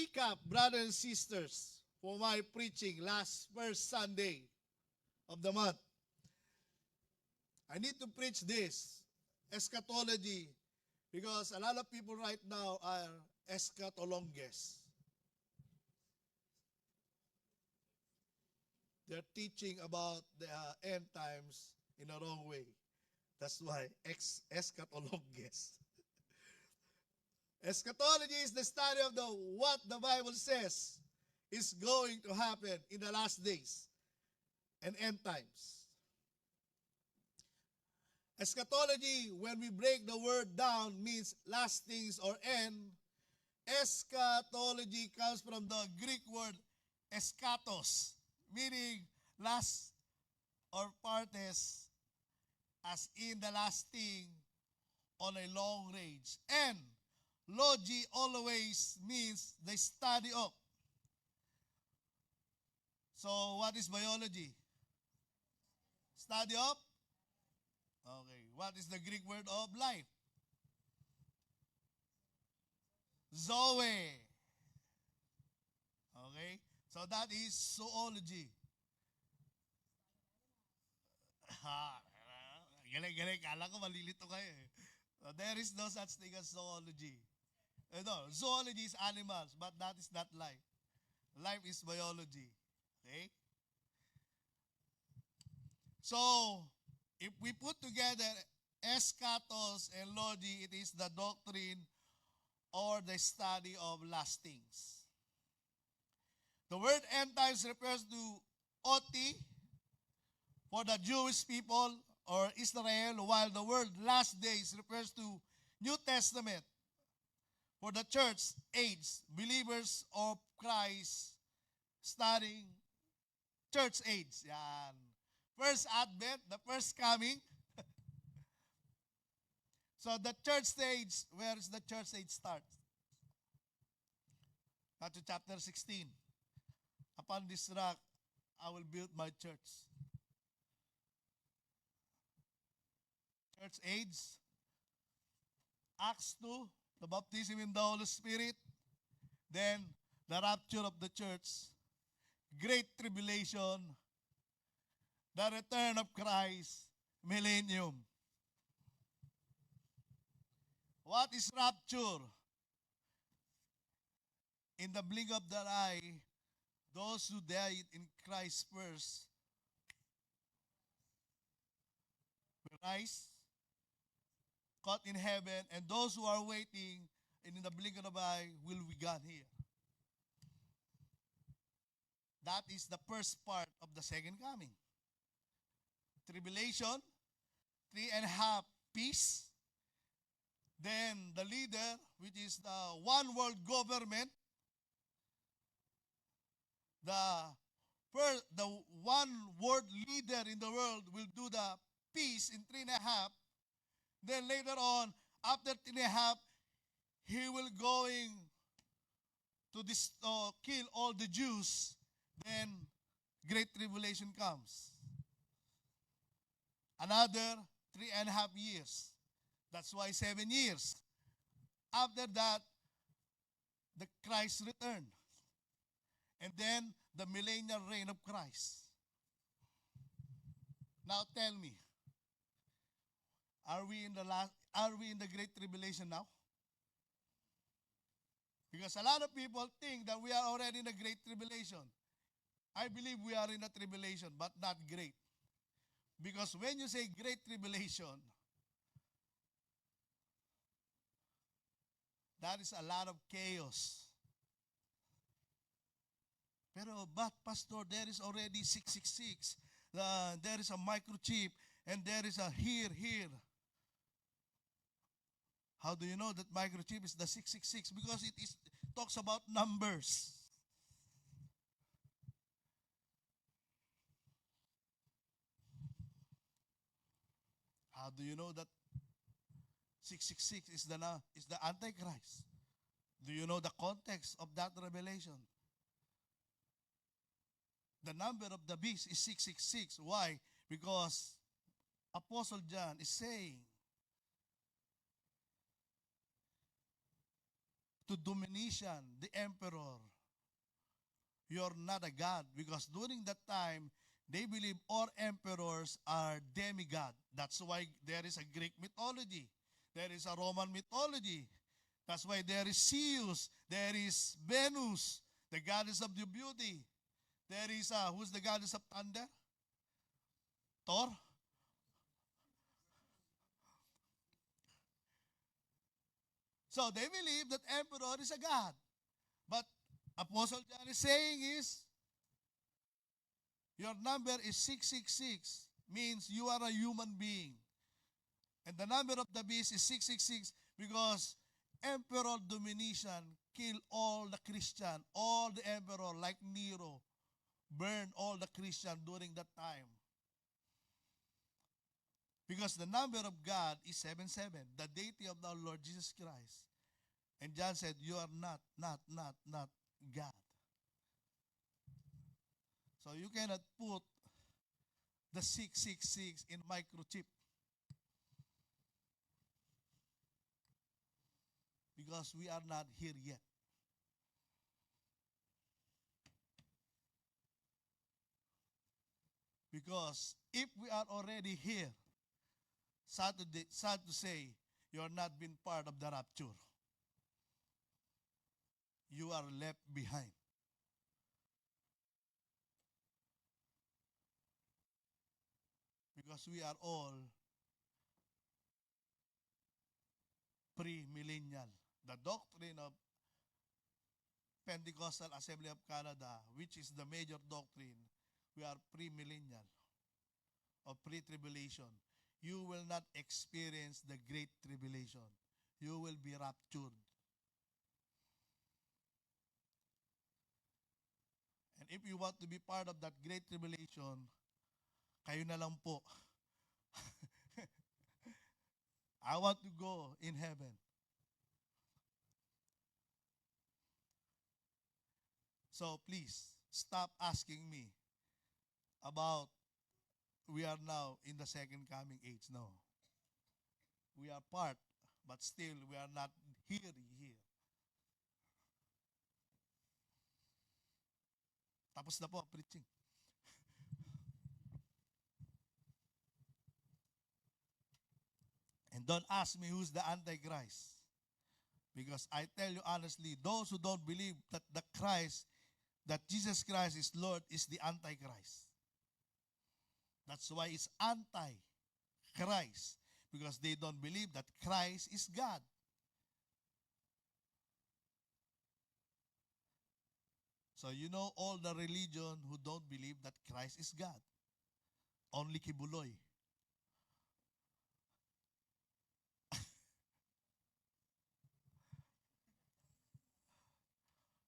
recap, brothers and sisters, for my preaching last first Sunday of the month. I need to preach this, eschatology, because a lot of people right now are eschatologists. They're teaching about the end times in a wrong way. That's why eschatologists. Eschatology is the study of what the Bible says is going to happen in the last days and end times. Eschatology, when we break the word down, means last things or end. Eschatology comes from the Greek word eschatos, meaning last or partes, as in the last thing on a long range. And logi always means the study of. So what is biology? Study of? Okay. What is the Greek word of life? Zoe. Okay. So that is zoology. Galing. Kala ko malilito kayo eh. So there is no such thing as zoology. No, zoology is animals, but that is not life. Life is biology. Okay? So, if we put together eschatos and logi, it is the doctrine or the study of last things. The word end times refers to oti for the Jewish people or Israel, while the word last days refers to New Testament for the church age, believers of Christ studying church age. Yan. First advent, the first coming. So the church stage, where is the church age start? Matthew chapter 16. Upon this rock, I will build my church. Church age. Acts 2, the baptism in the Holy Spirit. Then, the rapture of the church. Great tribulation. The return of Christ. Millennium. What is rapture? In the blink of the eye, those who died in Christ first will rise, caught in heaven, and those who are waiting and in the blink of the eye will be gone here. That is the first part of the second coming. Tribulation, 3.5 peace. Then the leader, which is the one world government, the one world leader in the world will do the peace in 3.5. Then later on, after 3.5, he will going to kill all the Jews. Then great tribulation comes. Another 3.5 years. That's why 7 years. After that, the Christ return. And then the millennial reign of Christ. Now tell me, are we in the great tribulation now? Because a lot of people think that we are already in the great tribulation. I believe we are in the tribulation, but not great. Because when you say great tribulation, that is a lot of chaos. But Pastor, there is already 666. There is a microchip, and there is a here. How do you know that microchip is the 666? Because it talks about numbers. How do you know that 666 is the Antichrist? Do you know the context of that revelation? The number of the beast is 666. Why? Because Apostle John is saying to Domitian, the emperor, you're not a god. Because during that time, they believe all emperors are demigod. That's why there is a Greek mythology. There is a Roman mythology. That's why there is Zeus. There is Venus, the goddess of the beauty. There is, who's the goddess of thunder? Thor. So they believe that emperor is a god. But Apostle John is saying is, your number is 666, means you are a human being. And the number of the beast is 666 because Emperor Domitian killed all the Christian, all the emperor like Nero, burned all the Christian during that time. Because the number of God is 77, the deity of the Lord Jesus Christ. And John said, you are not God. So you cannot put the 666 in microchip. Because we are not here yet. Because if we are already here, sad to say, you are not been part of the rapture. You are left behind. Because we are all pre-millennial. The doctrine of Pentecostal Assembly of Canada, which is the major doctrine, we are pre-millennial or pre-tribulation. You will not experience the great tribulation. You will be raptured. And if you want to be part of that great tribulation, kayo na lang po. I want to go in heaven. So please, stop asking me about we are now in the second coming age. No. We are part, but still we are not here. Tapos na po ang preaching. And don't ask me who's the Antichrist. Because I tell you honestly, those who don't believe that that Jesus Christ is Lord, is the Antichrist. That's why it's anti-Christ. Because they don't believe that Christ is God. So you know all the religion who don't believe that Christ is God. Only Kibuloy.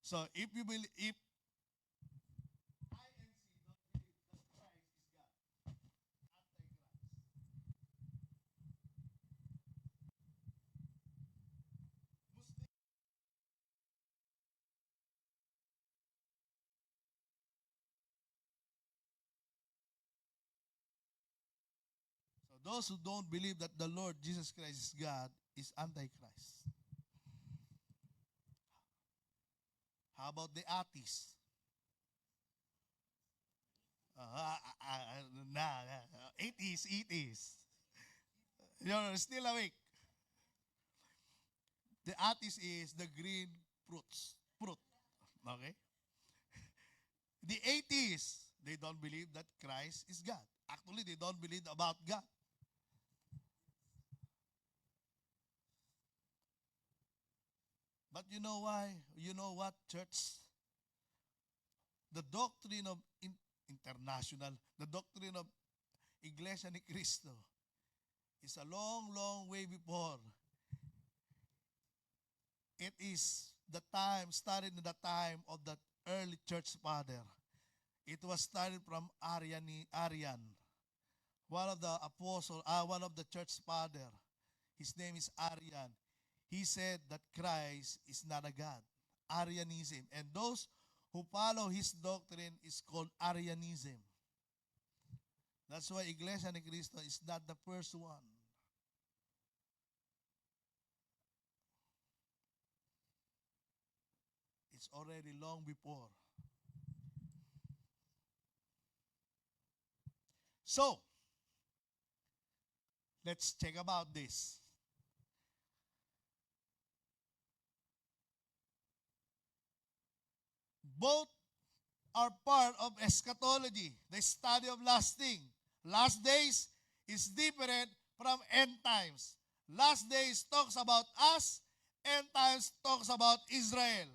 So if you believe, if INC don't believe that Christ is God, Antichrist. Muslim. So those who don't believe that the Lord Jesus Christ is God is Antichrist. How about the atheists? Atheists. You're still awake. The atheist is the green fruit. Okay? The atheists, they don't believe that Christ is God. Actually, they don't believe about God. But you know why? You know what, church? The doctrine of international, the doctrine of Iglesia ni Cristo is a long way before. It is the time, started in the time of the early church father. It was started from Arian, one of the apostle, one of the church father. His name is Arian. He said that Christ is not a God. Arianism. And those who follow his doctrine is called Arianism. That's why Iglesia ni Cristo is not the first one. It's already long before. So, let's check about this. Both are part of eschatology, the study of last thing. Last days is different from end times. Last days talks about us, end times talks about Israel.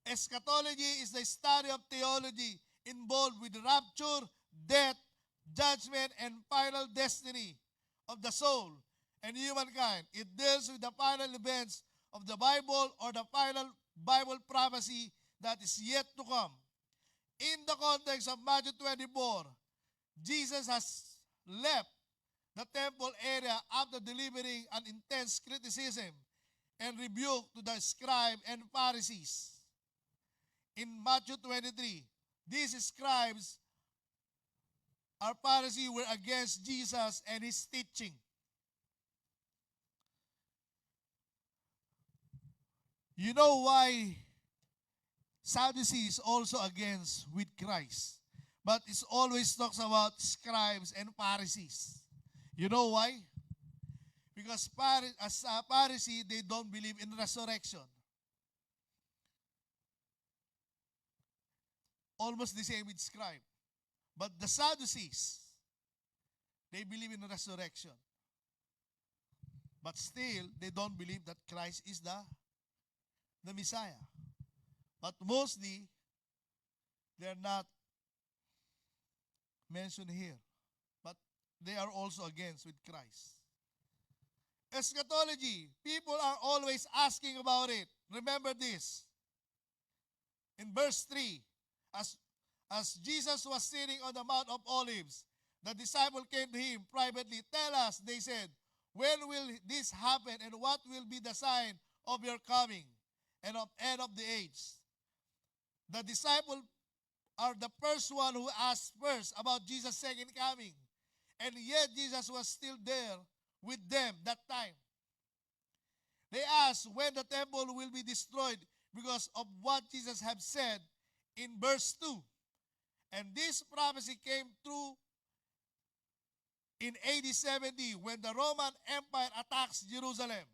Eschatology is the study of theology involved with rapture, death, judgment, and final destiny of the soul and humankind. It deals with the final events of the Bible or the final Bible prophecy that is yet to come. In the context of Matthew 24, Jesus has left the temple area after delivering an intense criticism and rebuke to the scribes and Pharisees. In Matthew 23, these scribes or Pharisees were against Jesus and his teaching. You know why Sadducees also against with Christ, but it always talks about scribes and Pharisees. You know why? Because as a Pharisee, they don't believe in resurrection. Almost the same with scribe. But the Sadducees, they believe in resurrection. But still, they don't believe that Christ is the Messiah. But mostly, they're not mentioned here. But they are also against with Christ. Eschatology, people are always asking about it. Remember this. In verse 3, as Jesus was sitting on the Mount of Olives, the disciple came to him privately. Tell us, they said, when will this happen and what will be the sign of your coming and of end of the age? The disciples are the first one who asked first about Jesus' second coming. And yet Jesus was still there with them that time. They asked when the temple will be destroyed because of what Jesus had said in verse 2. And this prophecy came true in AD 70 when the Roman Empire attacks Jerusalem,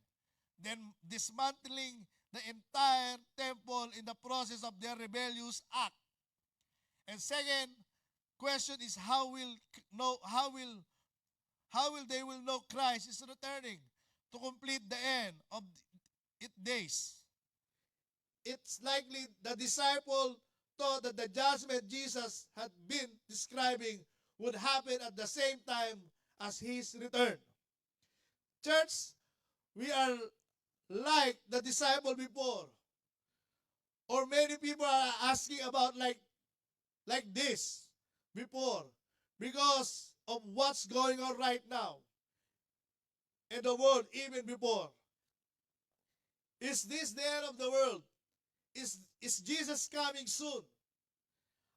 then dismantling the entire temple in the process of their rebellious act. And second question is how will they know Christ is returning to complete the end of its days? It's likely the disciple thought that the judgment Jesus had been describing would happen at the same time as his return. Church, we are like the disciple before. Or many people are asking about like this before because of what's going on right now in the world even before. Is this the end of the world? Is Jesus coming soon?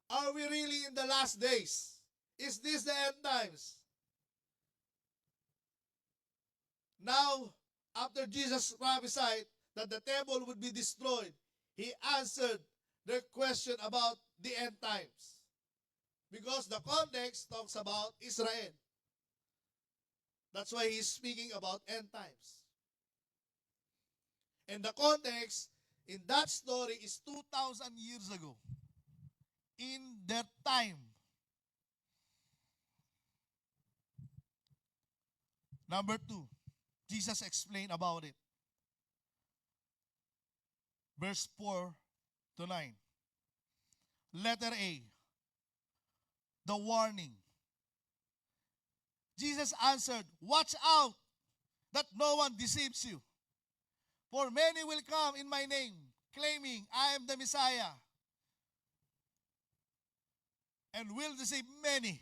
Are we really in the last days? Is this the end times? Now, after Jesus prophesied that the temple would be destroyed, he answered their question about the end times. Because the context talks about Israel. That's why he's speaking about end times. And the context in that story is 2,000 years ago. In their time. Number 2, Jesus explained about it. Verse 4 to 9. Letter A, the warning. Jesus answered, watch out that no one deceives you. For many will come in my name, claiming I am the Messiah, and will deceive many.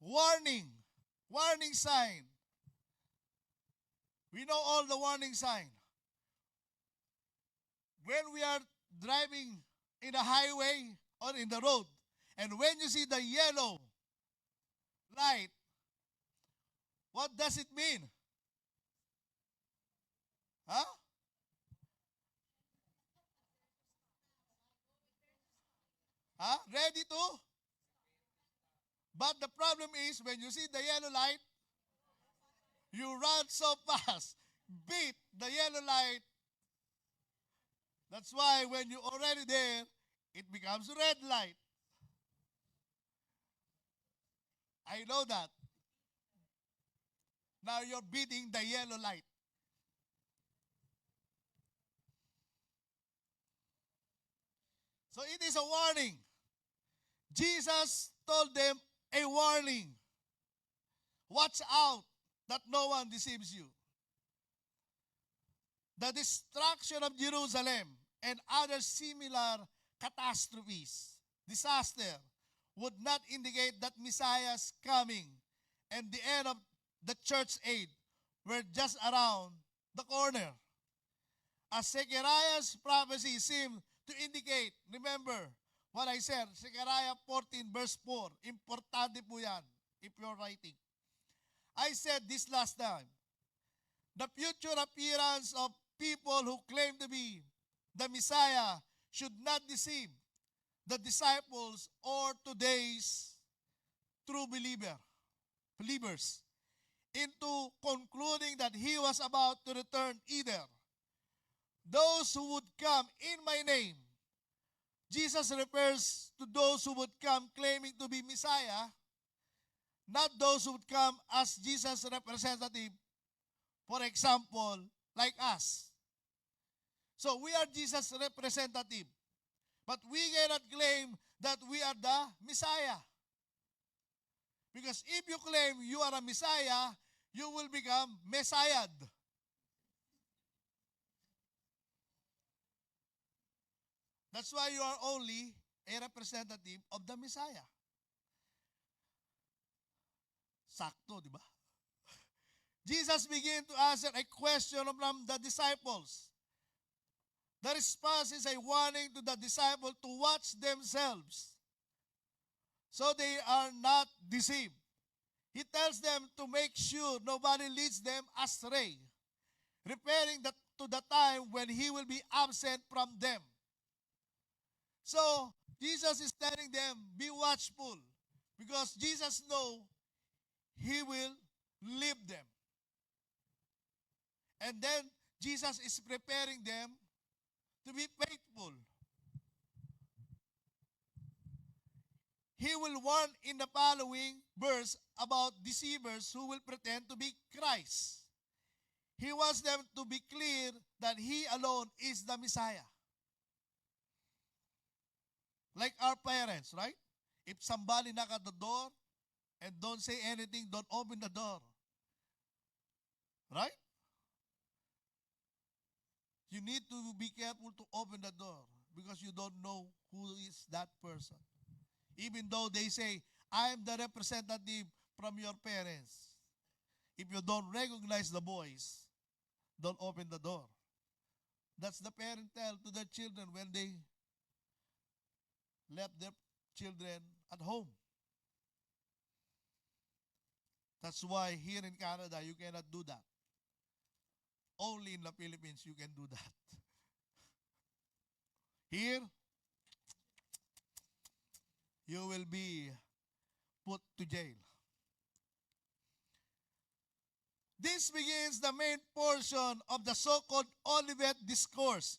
Warning, warning sign. We know all the warning sign. When we are driving in a highway or in the road, and when you see the yellow light, what does it mean? Huh? Ready to? But the problem is, when you see the yellow light, you run so fast, beat the yellow light. That's why when you're already there, it becomes red light. I know that. Now you're beating the yellow light. So it is a warning. Jesus told them a warning. Watch out that no one deceives you. The destruction of Jerusalem and other similar catastrophes, disaster, would not indicate that Messiah's coming and the end of the church age were just around the corner. As Zechariah's prophecy seemed to indicate, remember what I said, Zechariah 14 verse 4, importante po yan if you're writing. I said this last time, the future appearance of people who claim to be the Messiah should not deceive the disciples or today's true believers into concluding that he was about to return either. Those who would come in my name, Jesus refers to those who would come claiming to be Messiah, not those who would come as Jesus' representative, for example, like us. So we are Jesus' representative, but we cannot claim that we are the Messiah. Because if you claim you are a Messiah, you will become Messiahed. That's why you are only a representative of the Messiah. Sakto, di ba? Jesus began to answer a question from the disciples. The response is a warning to the disciples to watch themselves so they are not deceived. He tells them to make sure nobody leads them astray, referring to the time when he will be absent from them. So, Jesus is telling them, be watchful, because Jesus knows he will leave them. And then, Jesus is preparing them to be faithful. He will warn in the following verse about deceivers who will pretend to be Christ. He wants them to be clear that he alone is the Messiah. Like our parents, right? If somebody knock at the door and don't say anything, don't open the door. Right? You need to be careful to open the door because you don't know who is that person. Even though they say, I am the representative from your parents. If you don't recognize the voice, don't open the door. That's the parent tell to their children when they left their children at home. That's why here in Canada, you cannot do that. Only in the Philippines, you can do that. Here, you will be put to jail. This begins the main portion of the so-called Olivet Discourse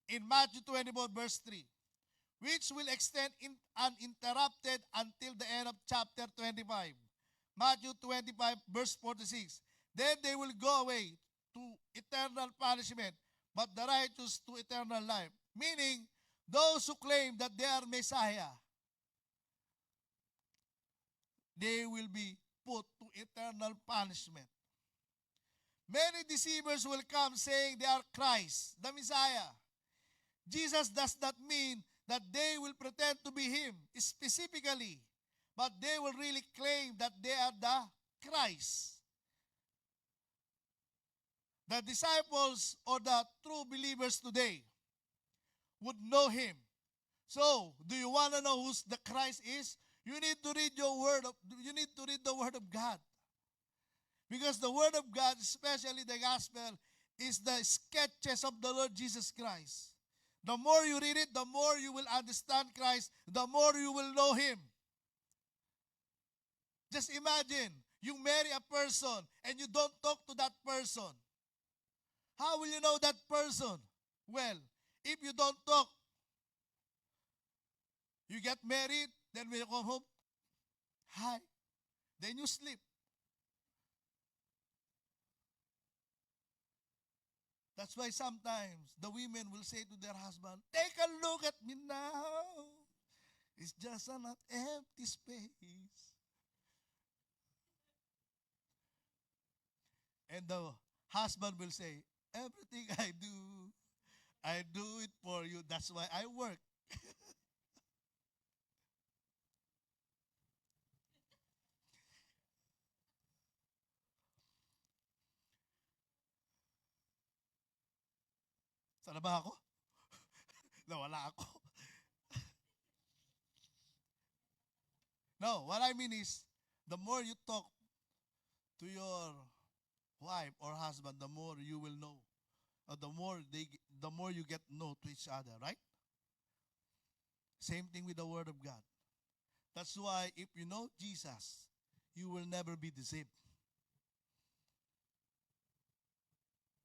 in Matthew 24, verse 3, which will extend uninterrupted until the end of chapter 25. Matthew 25, verse 46. Then they will go away to eternal punishment, but the righteous to eternal life. Meaning, those who claim that they are Messiah, they will be put to eternal punishment. Many deceivers will come saying they are Christ, the Messiah. Jesus does not mean that they will pretend to be him specifically, but they will really claim that they are the Christ. The disciples or the true believers today would know him. So, do you want to know who the Christ is? You need to read you need to read the Word of God. Because the Word of God, especially the Gospel, is the sketches of the Lord Jesus Christ. The more you read it, the more you will understand Christ, the more you will know Him. Just imagine, you marry a person and you don't talk to that person. How will you know that person? Well, if you don't talk, you get married, then when you come home, hi, then you sleep. That's why sometimes the women will say to their husband, take a look at me now. It's just an empty space. And the husband will say, everything I do it for you. That's why I work. Sana ba ako? Nawala ako. No, what I mean is, the more you talk to your wife or husband, the more you will know. Or the more you get know to each other, right? Same thing with the Word of God. That's why if you know Jesus, you will never be deceived.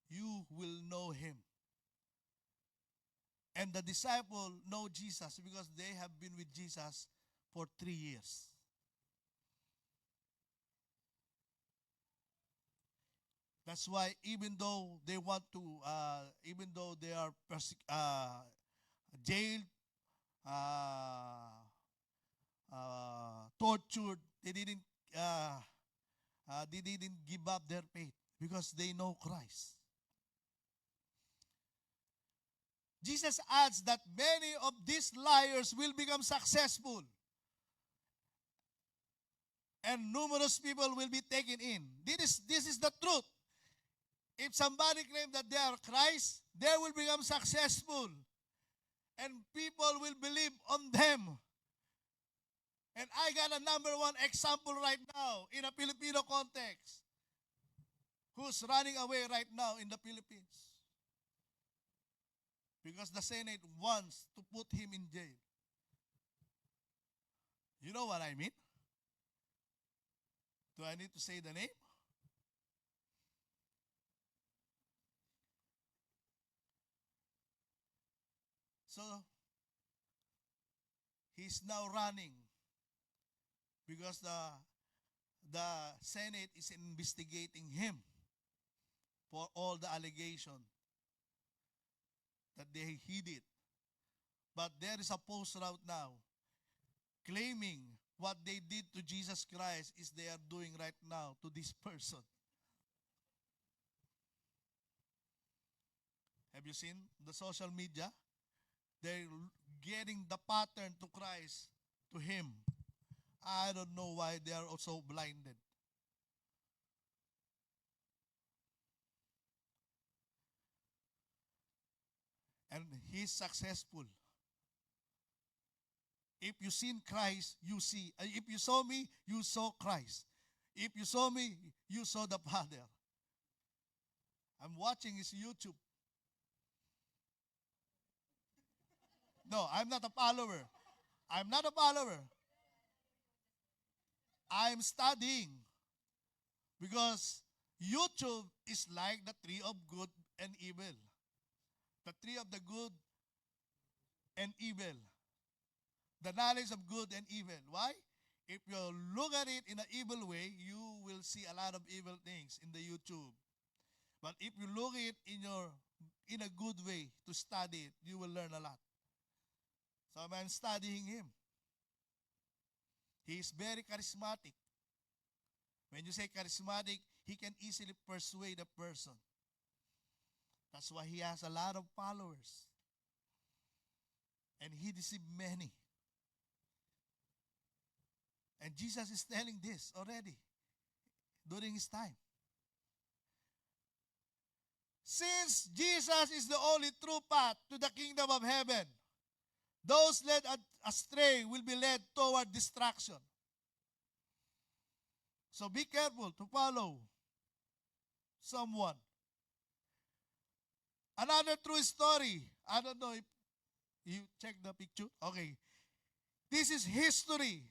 You will know Him. And the disciple know Jesus because they have been with Jesus for 3 years. That's why even though they want to, even though they are jailed, uh, tortured, they didn't give up their faith because they know Christ. Jesus adds that many of these liars will become successful and numerous people will be taken in. This is the truth. If somebody claims that they are Christ, they will become successful and people will believe on them. And I got a number one example right now in a Filipino context who's running away right now in the Philippines because the Senate wants to put him in jail. You know what I mean? Do I need to say the name? So, he's now running because the Senate is investigating him for all the allegation that he did. But there is a post out now claiming what they did to Jesus Christ is they are doing right now to this person. Have you seen the social media? They're getting the pattern to Christ, to Him. I don't know why they are also blinded. And He's successful. If you seen Christ, you see. If you saw me, you saw Christ. If you saw me, you saw the Father. I'm watching His YouTube. No, I'm not a follower. I'm not a follower. I'm studying. Because YouTube is like the tree of good and evil. The tree of the good and evil. The knowledge of good and evil. Why? If you look at it in an evil way, you will see a lot of evil things in the YouTube. But if you look at it in a good way to study it, you will learn a lot. So I'm studying him. He is very charismatic. When you say charismatic, he can easily persuade a person. That's why he has a lot of followers. And he deceived many. And Jesus is telling this already during his time. Since Jesus is the only true path to the kingdom of heaven, those led astray will be led toward destruction. So be careful to follow someone. Another true story. I don't know if You check the picture? Okay. This is history.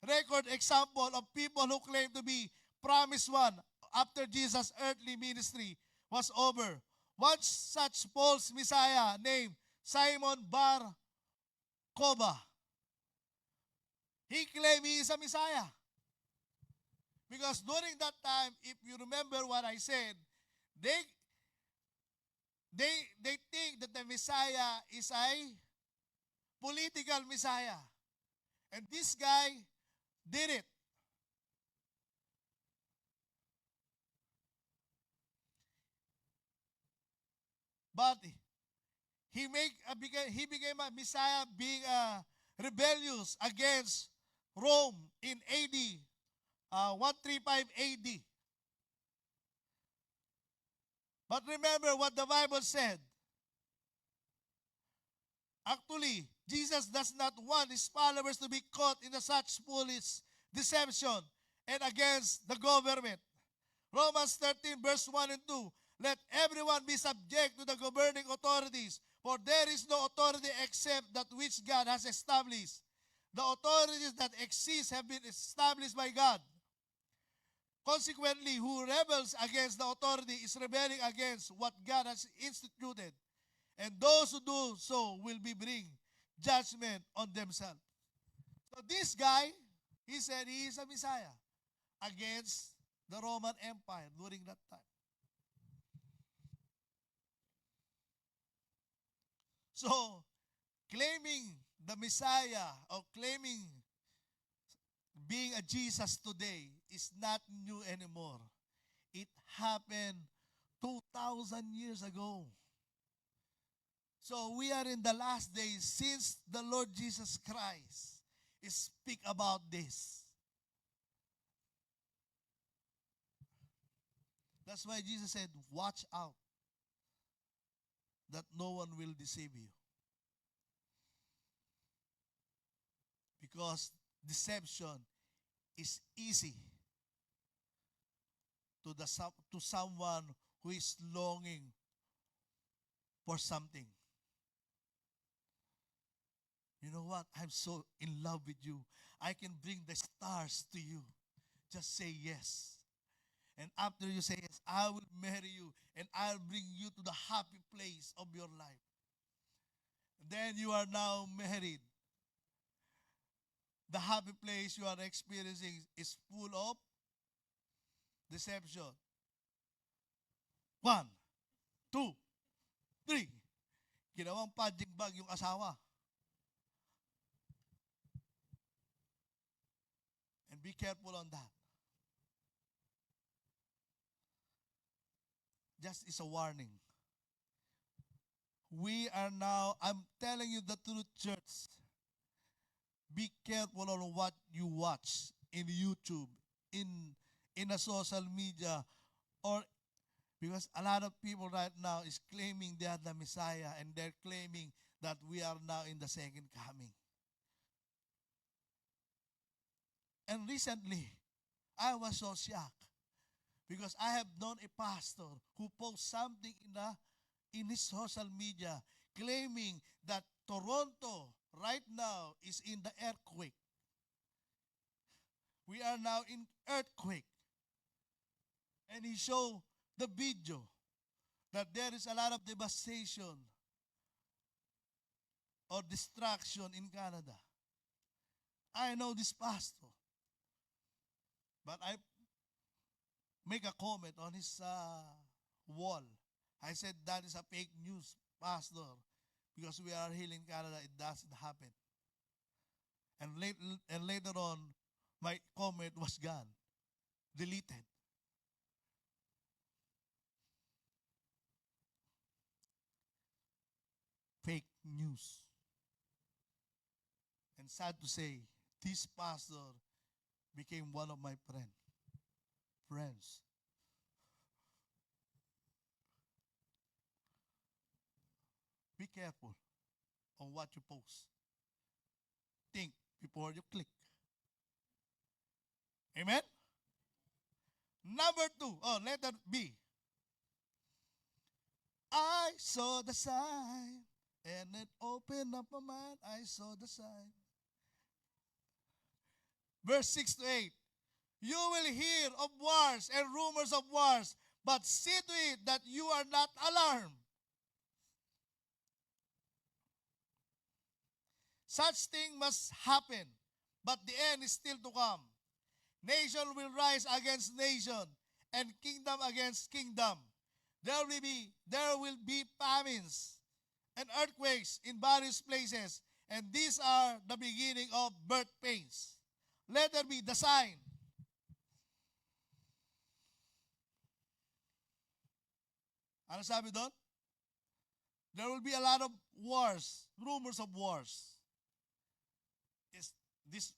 Record example of people who claim to be promised one after Jesus' earthly ministry was over. One such false Messiah named Simon Bar Koba. He claimed he is a Messiah. Because during that time, if you remember what I said, they they think that the Messiah is a political Messiah. And this guy did it. But he became a Messiah being rebellious against Rome in AD 135 AD. But remember what the Bible said. Actually, Jesus does not want his followers to be caught in such foolish deception and against the government. Romans 13 verse 1 and 2. Let everyone be subject to the governing authorities, for there is no authority except that which God has established. The authorities that exist have been established by God. Consequently, who rebels against the authority is rebelling against what God has instituted. And those who do so will be bring judgment on themselves. So this guy, he said he is a Messiah against the Roman Empire during that time. So, claiming the Messiah or claiming being a Jesus today is not new anymore. It happened 2,000 years ago. So we are in the last days since the Lord Jesus Christ speak about this. That's why Jesus said, watch out that no one will deceive you. Because deception is easy to someone who is longing for something. You know what? I'm so in love with you. I can bring the stars to you. Just say yes. And after you say yes, I will marry you and I'll bring you to the happy place of your life. Then you are now married. The happy place you are experiencing is full of deception. 1, 2, 3. Ginawang punching bag yung asawa. And be careful on that. Just is a warning. We are now, I'm telling you the truth, church. Be careful on what you watch in YouTube, in a social media, or because a lot of people right now is claiming they are the Messiah and they're claiming that we are now in the second coming. And recently, I was so shocked because I have known a pastor who posts something in his social media claiming that Toronto right now is in the earthquake. We are now in earthquake. And he showed the video that there is a lot of devastation or destruction in Canada. I know this pastor, but I make a comment on his wall. I said that is a fake news, pastor, because we are here in Canada, it doesn't happen. And later on, my comment was gone, deleted. Fake news. And sad to say, this pastor became one of my friends. Be careful on what you post. Think before you click. Amen? Number 2, letter B. I saw the sign and it opened mountain of Paran, I saw the sign. Verse 6 to 8. You will hear of wars and rumors of wars, but see to it that you are not alarmed. Such thing must happen, but the end is still to come. Nation will rise against nation, and kingdom against kingdom. There will be famines and earthquakes in various places, and these are the beginning of birth pains. Let there be the sign. Ano sabi doon? There will be a lot of wars, rumors of wars.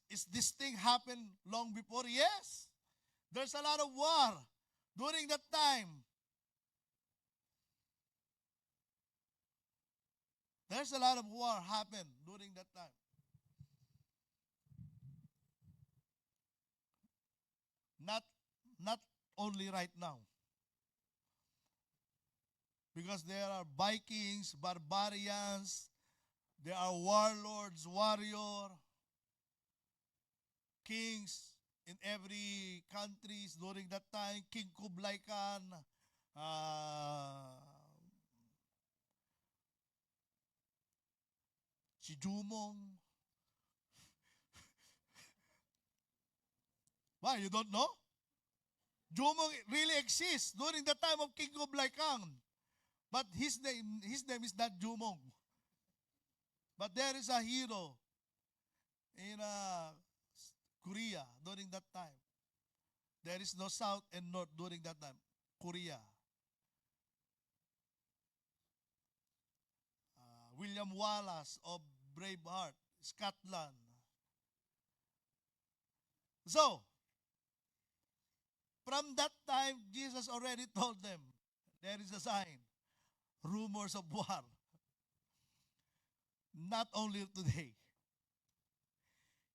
Is this thing happened long before? Yes. There's a lot of war during that time. There's a lot of war happened during that time. Not only right now. Because there are Vikings, barbarians, there are warlords, warrior, kings in every countries during that time. King Kublai Khan, si Jumong. Why, you don't know? Jumong really exists during the time of King Kublai Khan. But his name is not Jumong. But there is a hero in Korea during that time. There is no South and North during that time. Korea. William Wallace of Braveheart, Scotland. So, from that time, Jesus already told them, there is a sign. Rumors of war. Not only today.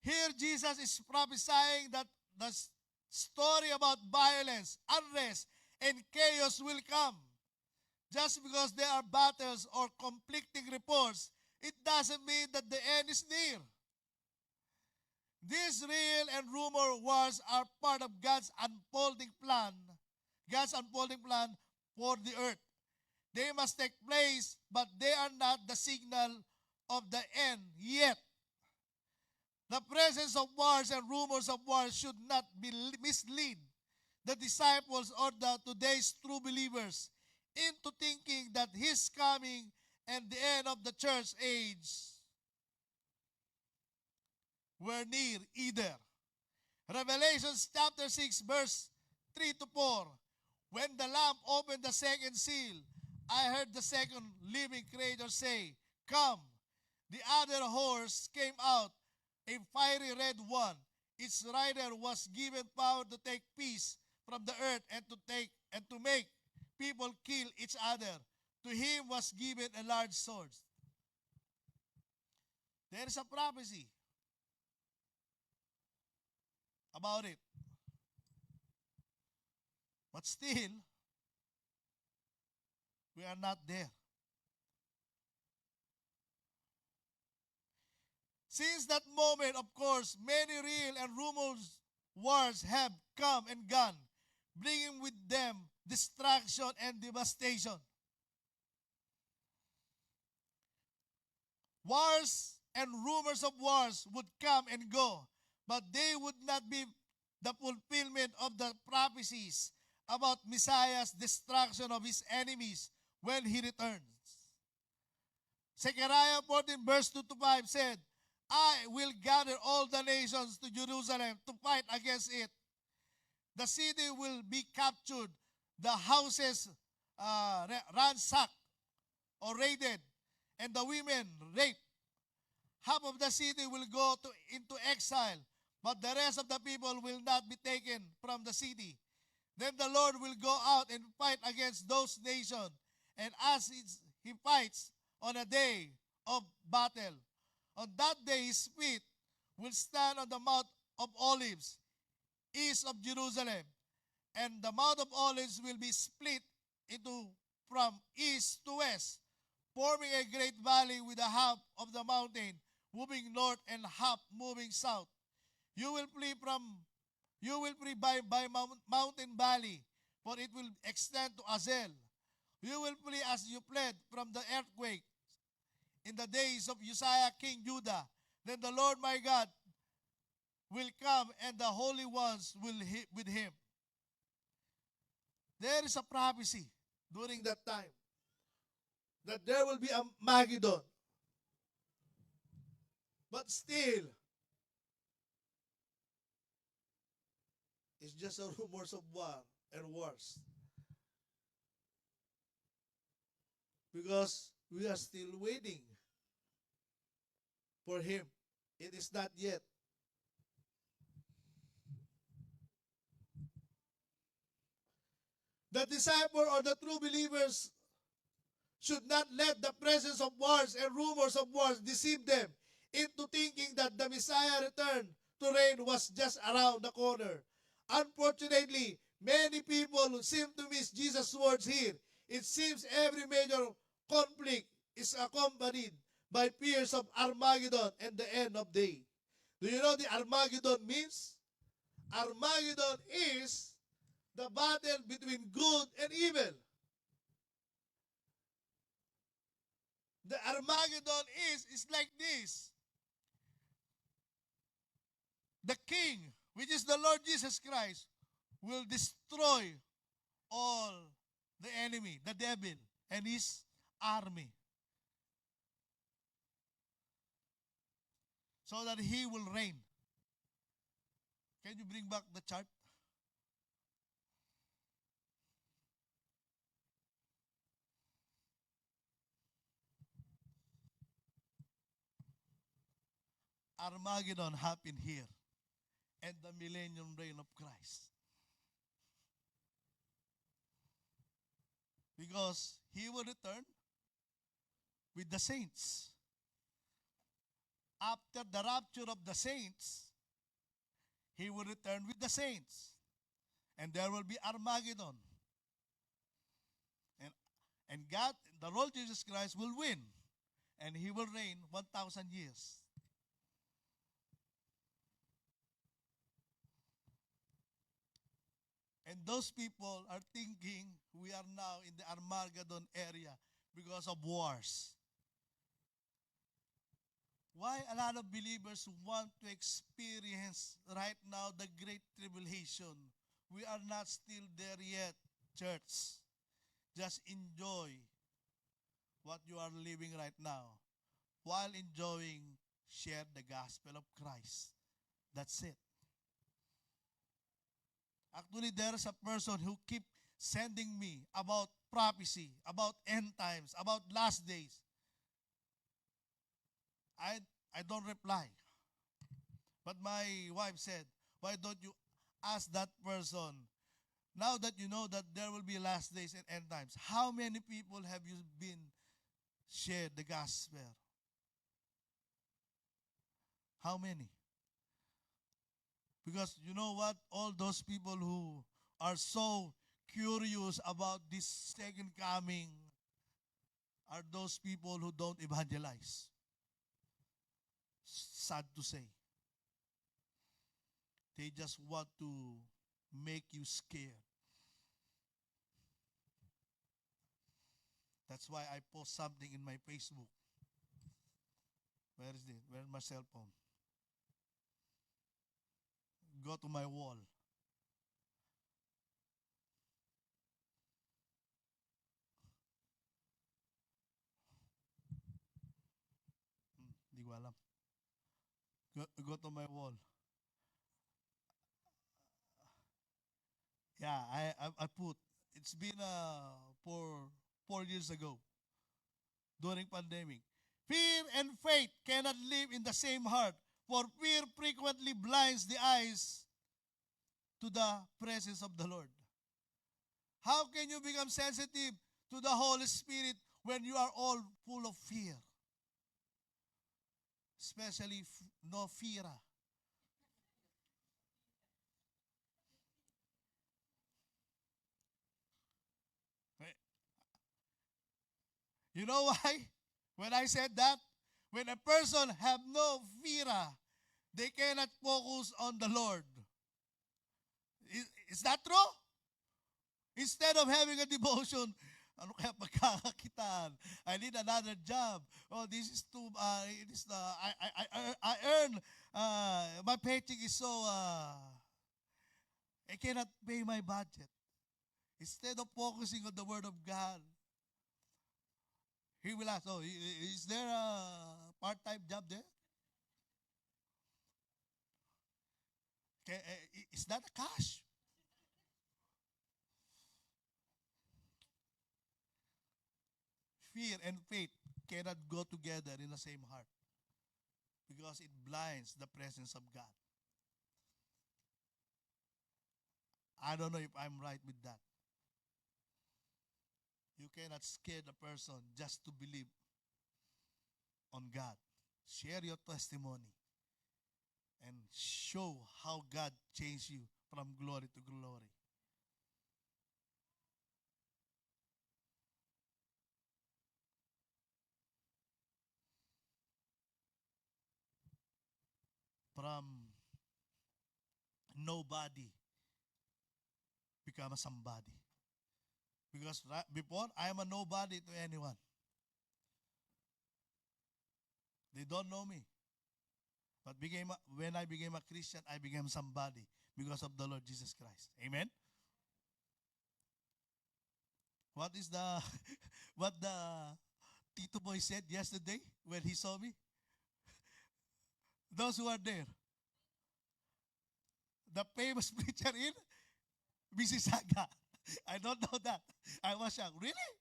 Here, Jesus is prophesying that the story about violence, unrest, and chaos will come. Just because there are battles or conflicting reports, it doesn't mean that the end is near. These real and rumor wars are part of God's unfolding plan for the earth. They must take place, but they are not the signal of the end yet. The presence of wars and rumors of wars should not mislead the disciples or today's true believers into thinking that His coming and the end of the church age were near either. Revelation chapter 6 verse 3 to 4. When the Lamb opened the second seal, I heard the second living creature say, Come. The other horse came out, a fiery red one. Its rider was given power to take peace from the earth and to make people kill each other. To him was given a large sword. There is a prophecy about it. But still, we are not there. Since that moment, of course, many real and rumors wars have come and gone, bringing with them destruction and devastation. Wars and rumors of wars would come and go, but they would not be the fulfillment of the prophecies about Messiah's destruction of his enemies when he returns. Zechariah 14 verse 2 to 5 said, I will gather all the nations to Jerusalem to fight against it. The city will be captured, the houses ransacked or raided, and the women raped. Half of the city will go into exile, but the rest of the people will not be taken from the city. Then the Lord will go out and fight against those nations, and as he fights on a day of battle, on that day his feet will stand on the Mount of Olives, east of Jerusalem, and the Mount of Olives will be split into from east to west, forming a great valley with a half of the mountain moving north and half moving south. You will flee by mountain valley, for it will extend to Azel. You will flee as you fled from the earthquake in the days of Uzziah king Judah. Then the Lord my God will come, and the holy ones will with him. There is a prophecy during that time that there will be a Magidon. But still, it's just a rumors of war and wars. Because we are still waiting for him. It is not yet. The disciple or the true believers should not let the presence of wars and rumors of wars deceive them into thinking that the Messiah return to reign was just around the corner. Unfortunately, many people seem to miss Jesus' words here. It seems every major conflict is accompanied by fears of Armageddon and the end of day. Do you know the Armageddon means? Armageddon is the battle between good and evil. The Armageddon is like this. The king, which is the Lord Jesus Christ, will destroy all the enemy, the devil, and his army. So that he will reign. Can you bring back the chart? Armageddon happened here, and the millennium reign of Christ. Because he will return with the saints. After the rapture of the saints, he will return with the saints. And there will be Armageddon. And God, the Lord Jesus Christ, will win. And he will reign 1,000 years. And those people are thinking we are now in the Armageddon area because of wars. Why a lot of believers want to experience right now the great tribulation? We are not still there yet, church. Just enjoy what you are living right now. While enjoying, share the gospel of Christ. That's it. Actually, there is a person who keep sending me about prophecy, about end times, about last days. I don't reply. But my wife said, why don't you ask that person, now that you know that there will be last days and end times, how many people have you been shared the gospel? How many? Because you know what? All those people who are so curious about this second coming are those people who don't evangelize. Sad to say. They just want to make you scared. That's why I post something in my Facebook. Where is it? Where's my cell phone? Go to my wall. Di ko alam. Go to my wall. Yeah, I put. It's been 4 years ago, during pandemic. Fear and faith cannot live in the same heart, for fear frequently blinds the eyes to the presence of the Lord. How can you become sensitive to the Holy Spirit when you are all full of fear? Especially no fear. You know why? When I said that, when a person have no fear, they cannot focus on the Lord. Is that true? Instead of having a devotion, ano kaya pagkakakitaan? I need another job. Oh, this is too, it is, I earn, my paycheck is so, I cannot pay my budget. Instead of focusing on the Word of God, he will ask, oh, is there a part-time job there? Is that a cash? Fear and faith cannot go together in the same heart because it blinds the presence of God. I don't know if I'm right with that. You cannot scare the person just to believe on God. Share your testimony and show how God changed you from glory to glory. From nobody become a somebody. Because before, I am a nobody to anyone. They don't know me. But when I became a Christian, I became somebody because of the Lord Jesus Christ. Amen? What is the, what the Tito Boy said yesterday when he saw me? Those who are there. The famous preacher in Mississauga. I don't know that. I was shocked. Really?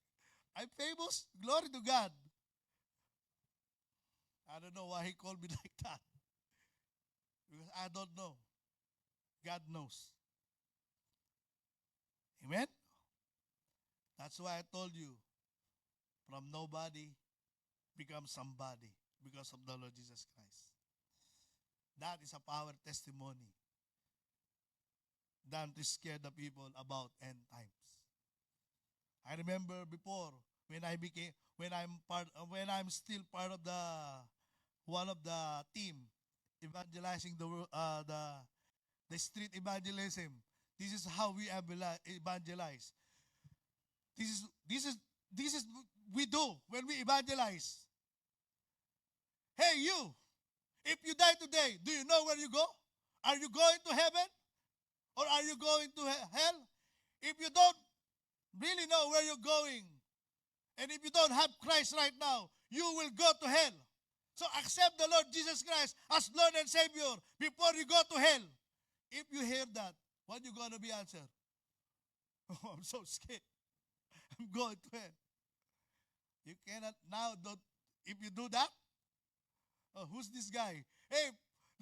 I'm famous? Glory to God. I don't know why he called me like that. Because I don't know. God knows. Amen? That's why I told you, from nobody become somebody because of the Lord Jesus Christ. That is a power testimony than to scare the people about end times. I remember before when I'm still part of one of the team evangelizing the street evangelism. This is how we evangelize. This is we do when we evangelize. Hey you, if you die today, do you know where you go? Are you going to heaven? Or are you going to hell? If you don't really know where you're going, and if you don't have Christ right now, you will go to hell. So accept the Lord Jesus Christ as Lord and Savior before you go to hell. If you hear that, what you going to be answered? Oh, I'm so scared. I'm going to hell. You cannot now, if you do that, oh, who's this guy? Hey,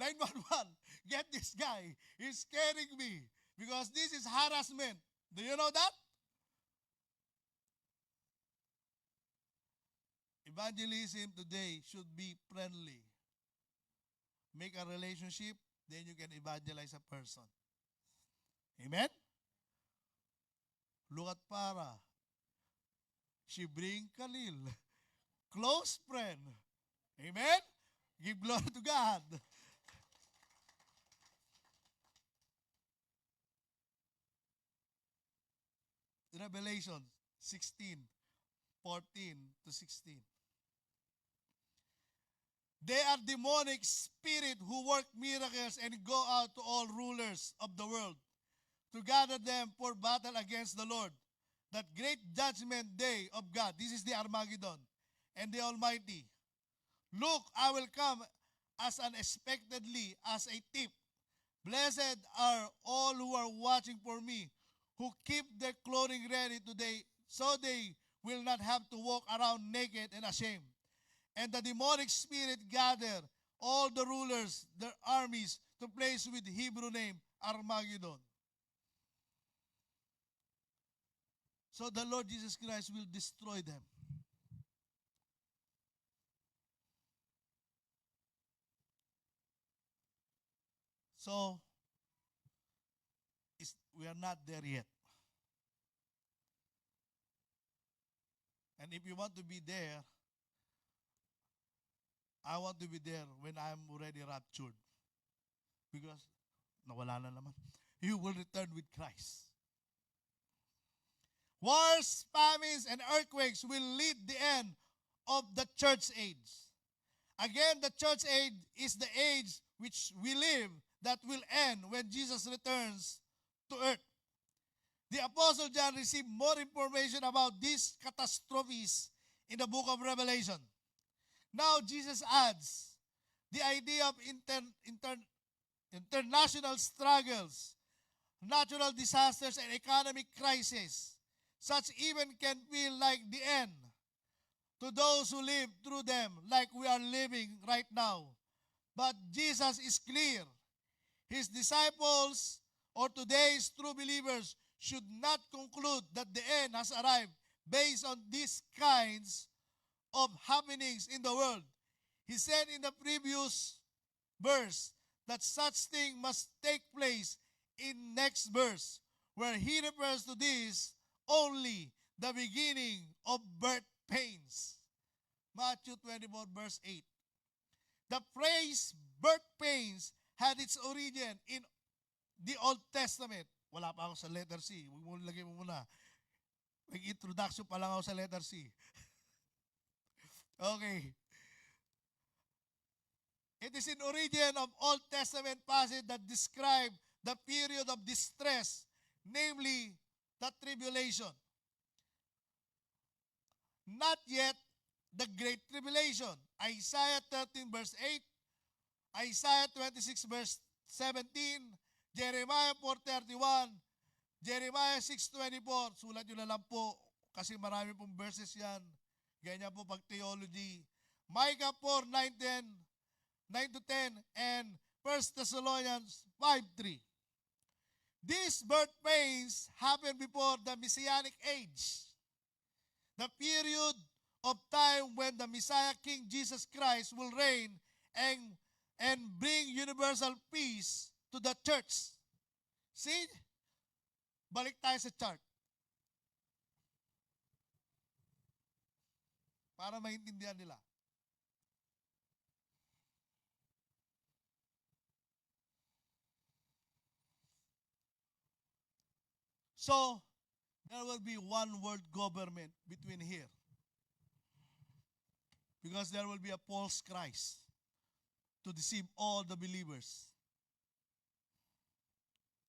911, get this guy. He's scaring me because this is harassment. Do you know that? Evangelism today should be friendly. Make a relationship, then you can evangelize a person. Amen? Look at Para. She bring Khalil. Close friend. Amen? Give glory to God. Revelation 16:14-16. They are demonic spirit who work miracles and go out to all rulers of the world to gather them for battle against the Lord. That great judgment day of God. This is the Armageddon and the Almighty. Look, I will come as unexpectedly as a thief. Blessed are all who are watching for me, who keep their clothing ready today, so they will not have to walk around naked and ashamed. And the demonic spirit gather all the rulers, their armies, to place with Hebrew name Armageddon. So the Lord Jesus Christ will destroy them. So, we are not there yet. And if you want to be there, I want to be there when I'm already raptured. Because nawala na naman. You will return with Christ. Wars, famines, and earthquakes will lead the end of the church age. Again, the church age is the age which we live that will end when Jesus returns to earth. The Apostle John received more information about these catastrophes in the book of Revelation. Now, Jesus adds the idea of international struggles, natural disasters, and economic crises. Such even can feel like the end to those who live through them, like we are living right now. But Jesus is clear. His disciples or today's true believers should not conclude that the end has arrived based on these kinds of happenings in the world. He said in the previous verse that such thing must take place in next verse, where he refers to this only the beginning of birth pains. Matthew 24 verse 8. The phrase birth pains had its origin in the Old Testament. Wala pa ako sa letter C. Huwag mo lagay mo muna. Nag-introduction pa lang ako sa letter C. Okay. It is in origin of Old Testament passage that describe the period of distress, namely the tribulation. Not yet the Great Tribulation. Isaiah 13 verse 8, Isaiah 26 verse 17, Jeremiah 4:31, Jeremiah 6:24. Sulat nyo na lang po kasi marami pong verses yan. Ganyan po pag theology. Micah 4:9-10, 9-10, and 1 Thessalonians 5:3. These birth pains happened before the Messianic age, the period of time when the Messiah King Jesus Christ will reign and bring universal peace to the church. See? Balik tayo sa chart. Para maintindihan nila. So, there will be one world government between here. Because there will be a false Christ to deceive all the believers.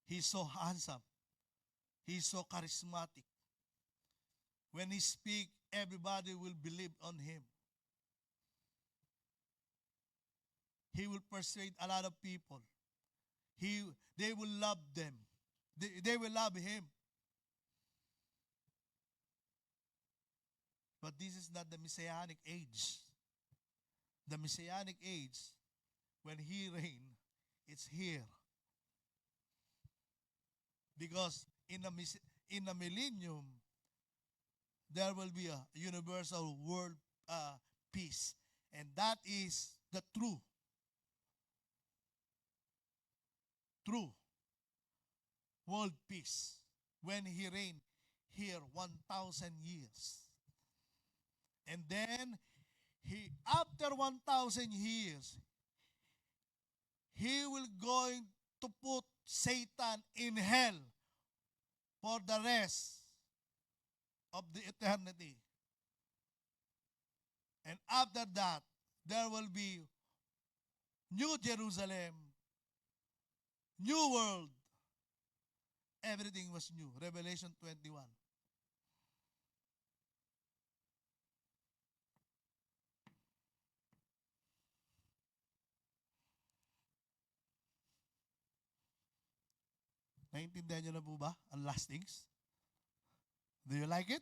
He's so handsome. He's so charismatic. When he speaks, everybody will believe on him. He will persuade a lot of people. They will love them. They will love him. But this is not the Messianic age. The Messianic age, when he reigns, it's here. Because in the millennium, there will be a universal world peace. And that is the true world peace when he reigned here 1,000 years. And then, after 1,000 years, he will going to put Satan in hell for the rest of the eternity. And after that, there will be New Jerusalem, new world. Everything was new. Revelation 21. Naintindihan nyo na po ba ang lastings? Do you like it?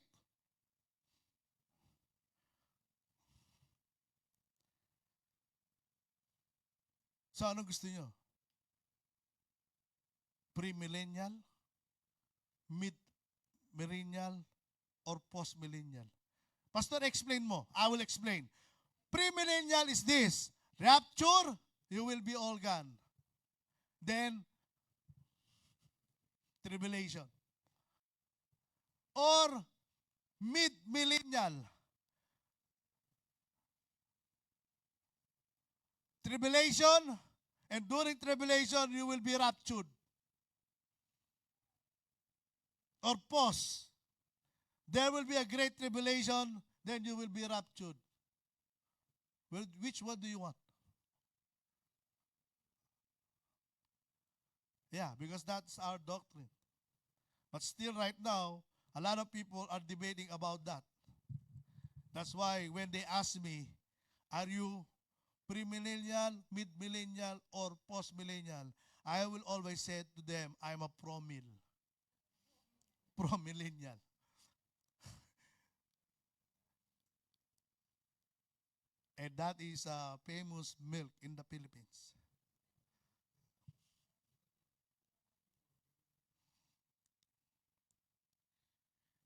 So, anong gusto nyo? Pre-millennial, mid-millennial, or post-millennial? Pastor, explain mo. I will explain. Pre-millennial is this. Rapture, you will be all gone. Then, tribulation. Or mid-millennial. tribulation, and during tribulation, you will be raptured. Or pause. There will be a great tribulation, then you will be raptured. Well, which one do you want? Yeah, because that's our doctrine. But still right now, a lot of people are debating about that. That's why when they ask me, are you premillennial, mid-millennial, or post-millennial? I will always say to them, I'm a pro-mill. Pro-millennial. And that is a famous milk in the Philippines.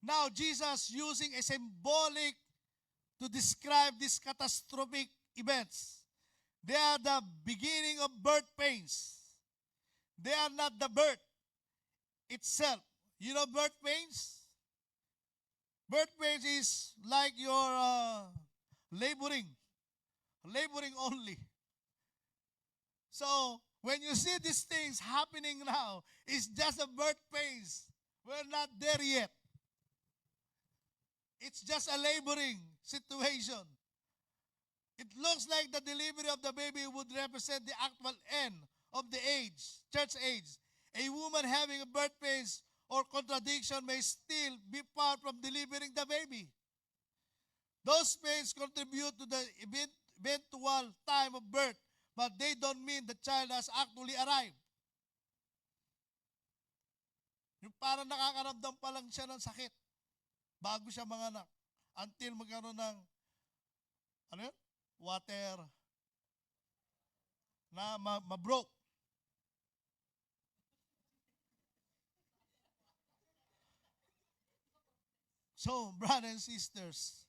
Now, Jesus using a symbolic to describe these catastrophic events. They are the beginning of birth pains. They are not the birth itself. You know birth pains? Birth pains is like your laboring. Laboring only. So, when you see these things happening now, it's just a birth pains. We're not there yet. It's just a laboring situation. It looks like the delivery of the baby would represent the actual end of the age, church age. A woman having a birth pains or contradiction may still be far from delivering the baby. Those pains contribute to the eventual time of birth, but they don't mean the child has actually arrived. Yung parang nakakaramdam pa lang siya ng sakit bago siya manganak until magkaroon ng ano yun? Water na ma-broke. So, brothers and sisters,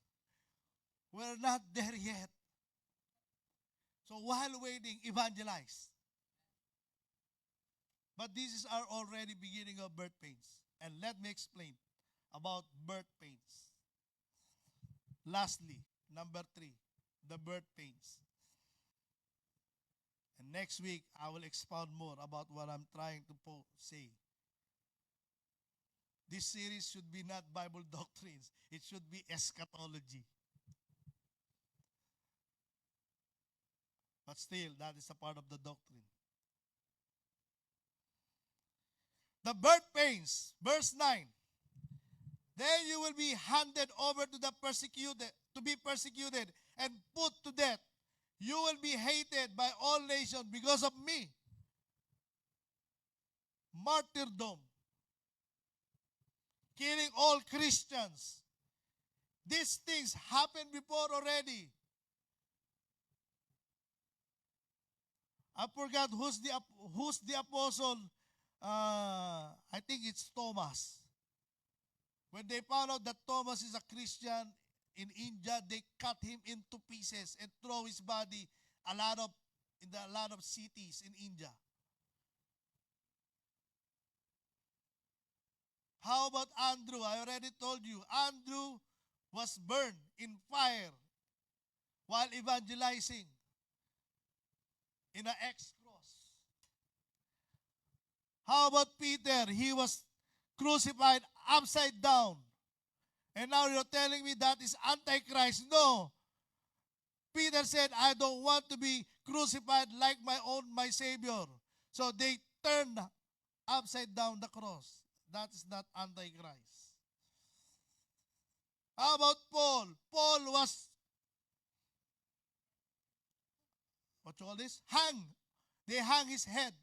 we're not there yet. So while waiting, evangelize. But this is our already beginning of birth pains. And let me explain about birth pains. Lastly, number 3, the birth pains. And next week, I will expound more about what I'm trying to say. This series should be not Bible doctrines. It should be eschatology. But still, that is a part of the doctrine. The birth pains, verse 9. Then you will be handed over to the persecuted, to be persecuted and put to death. You will be hated by all nations because of me. Martyrdom. Killing all Christians. These things happened before already. I forgot who's the apostle. I think it's Thomas. When they found out that Thomas is a Christian in India, they cut him into pieces and throw his body in a lot of cities in India. How about Andrew? I already told you. Andrew was burned in fire while evangelizing in an X-cross. How about Peter? He was crucified upside down. And now you're telling me that is Antichrist. No. Peter said, I don't want to be crucified like my Savior. So they turned upside down the cross. That is not Antichrist. How about Paul? Paul was, what you call this? Hang. They hang his head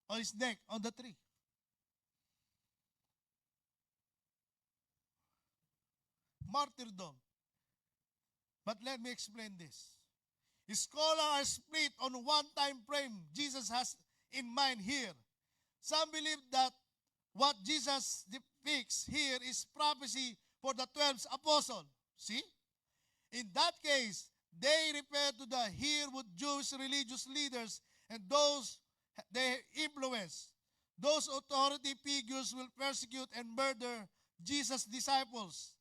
or his neck on the tree. Martyrdom. But let me explain this. Scholars are split on one time frame Jesus has in mind here. Some believe that what Jesus depicts here is prophecy for the 12 apostles. See? In that case, they refer to the Hereward Jewish religious leaders and those they influence. Those authority figures will persecute and murder Jesus' disciples.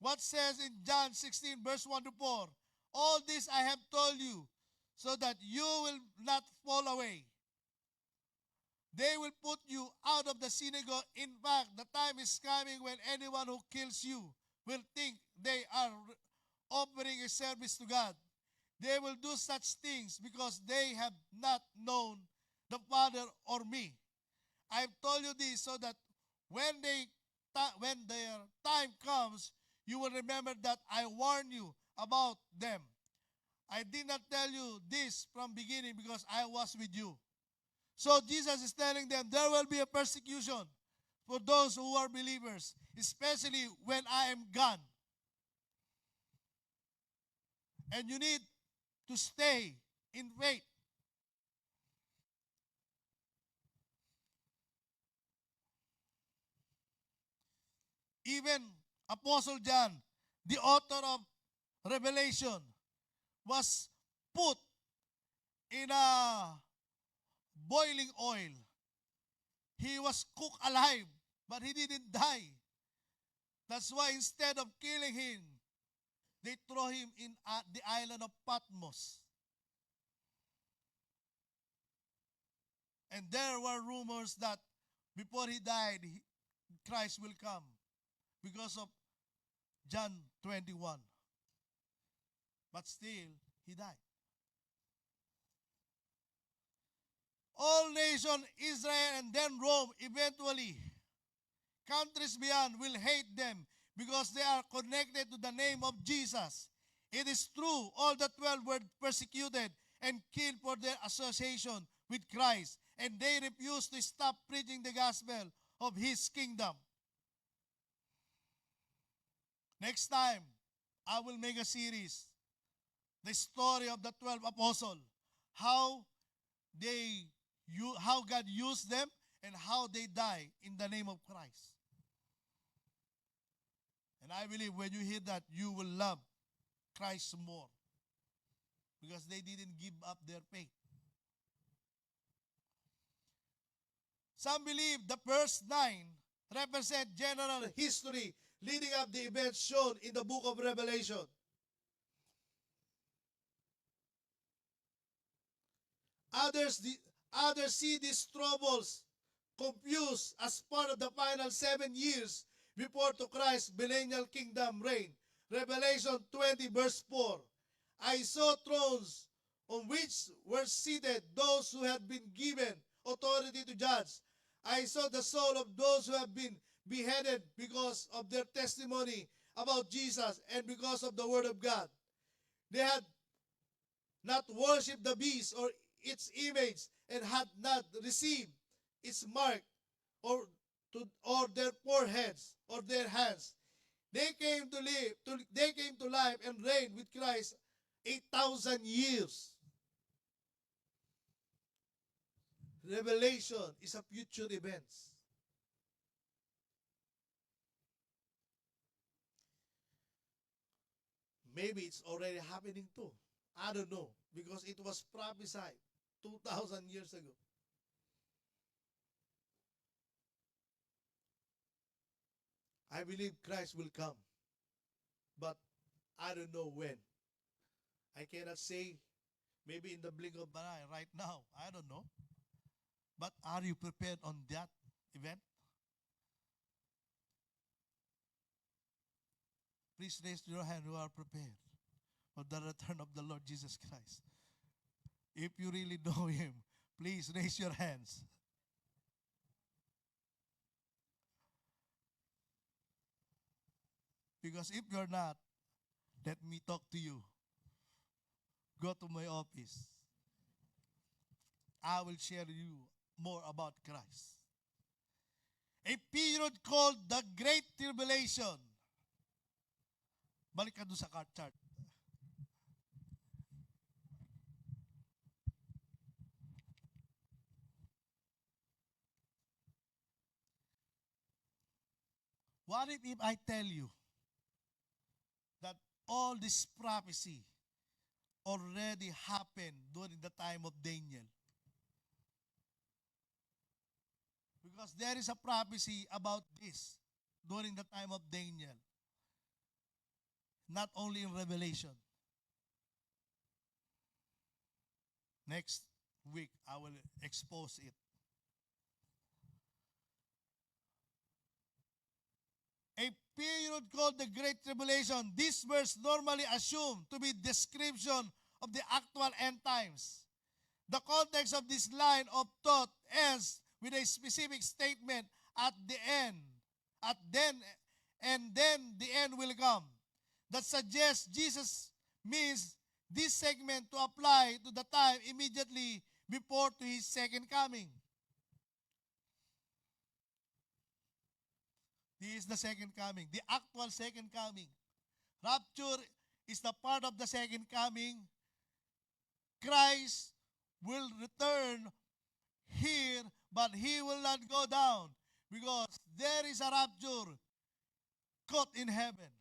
What says in John 16, verse 1 to 4? All this I have told you, so that you will not fall away. They will put you out of the synagogue. In fact, the time is coming when anyone who kills you will think they are offering a service to God. They will do such things because they have not known the Father or me. I've told you this so that when their time comes, you will remember that I warned you about them. I did not tell you this from beginning because I was with you. So Jesus is telling them there will be a persecution for those who are believers, especially when I am gone. And you need to stay in faith. Even Apostle John, the author of Revelation, was put in a boiling oil. He was cooked alive, but he didn't die. That's why instead of killing him, they throw him in the island of Patmos. And there were rumors that before he died, Christ will come because of John 21. But still, he died. All nations, Israel and then Rome, eventually, countries beyond will hate them because they are connected to the name of Jesus. It is true, all the 12 were persecuted and killed for their association with Christ, and they refused to stop preaching the gospel of His kingdom. Next time, I will make a series, the story of the 12 apostles, how God used them and how they die in the name of Christ. And I believe when you hear that, you will love Christ more because they didn't give up their faith. Some believe the first 9 represent general history leading up the events shown in the book of Revelation. Others see these troubles confused as part of the final 7 years before to Christ's millennial kingdom reign. Revelation 20 verse 4. I saw thrones on which were seated those who had been given authority to judge. I saw the soul of those who have been beheaded because of their testimony about Jesus and because of the word of God. They had not worshipped the beast or its image and had not received its mark or their foreheads or their hands. They came to life and reigned with Christ 8,000 years. Revelation is a future event. Maybe it's already happening too. I don't know, because it was prophesied 2,000 years ago. I believe Christ will come, but I don't know when. I cannot say, maybe in the blink of an eye, right now. I don't know. But are you prepared on that event? Please raise your hand who are prepared for the return of the Lord Jesus Christ. If you really know Him, please raise your hands. Because if you're not, let me talk to you. Go to my office. I will share you more about Christ. A period called the Great Tribulation. Balik ka doon sa chart. What if I tell you that all this prophecy already happened during the time of Daniel? Because there is a prophecy about this during the time of Daniel. Not only in Revelation. Next week, I will expose it. A period called the Great Tribulation. This verse normally assumed to be description of the actual end times. The context of this line of thought ends with a specific statement at the end. And then the end will come. That suggests Jesus means this segment to apply to the time immediately before to his second coming. This is the second coming, the actual second coming. Rapture is the part of the second coming. Christ will return here, but he will not go down because there is a rapture caught in heaven.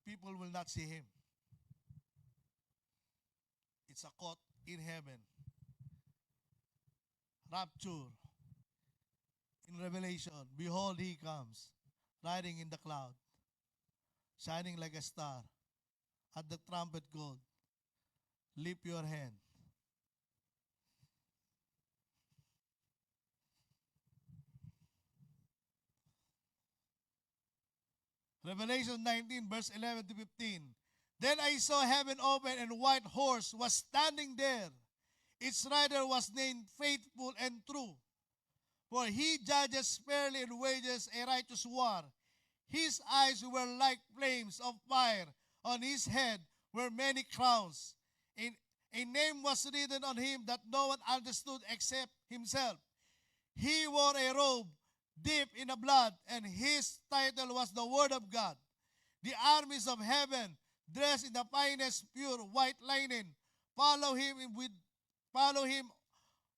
People will not see him. It's a caught in heaven. Rapture. In Revelation, behold, he comes, riding in the cloud, shining like a star. At the trumpet call, lift your hand. Revelation 19, verse 11 to 15. Then I saw heaven open, and a white horse was standing there. Its rider was named Faithful and True, for he judges fairly and wages a righteous war. His eyes were like flames of fire. On his head were many crowns. A name was written on him that no one understood except himself. He wore a robe dipped in the blood, and his title was the Word of God. The armies of heaven, dressed in the finest pure white linen, follow him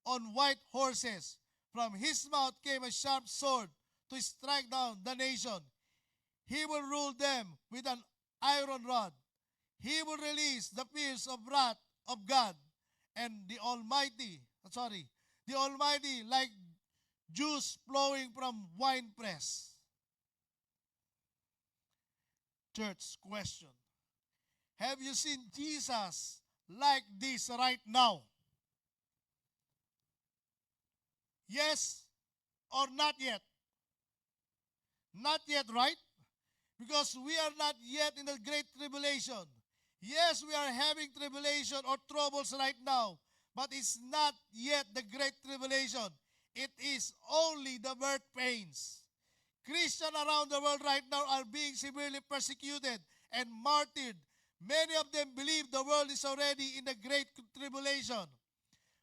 on white horses. From his mouth came a sharp sword to strike down the nation. He will rule them with an iron rod. He will release the fierce of wrath of God and the Almighty like juice flowing from wine press. Church, question. Have you seen Jesus like this right now? Yes or not yet? Not yet, right? Because we are not yet in the great tribulation. Yes, we are having tribulation or troubles right now, but it's not yet the great tribulation. It is only the birth pains. Christians around the world right now are being severely persecuted and martyred. Many of them believe the world is already in the great tribulation.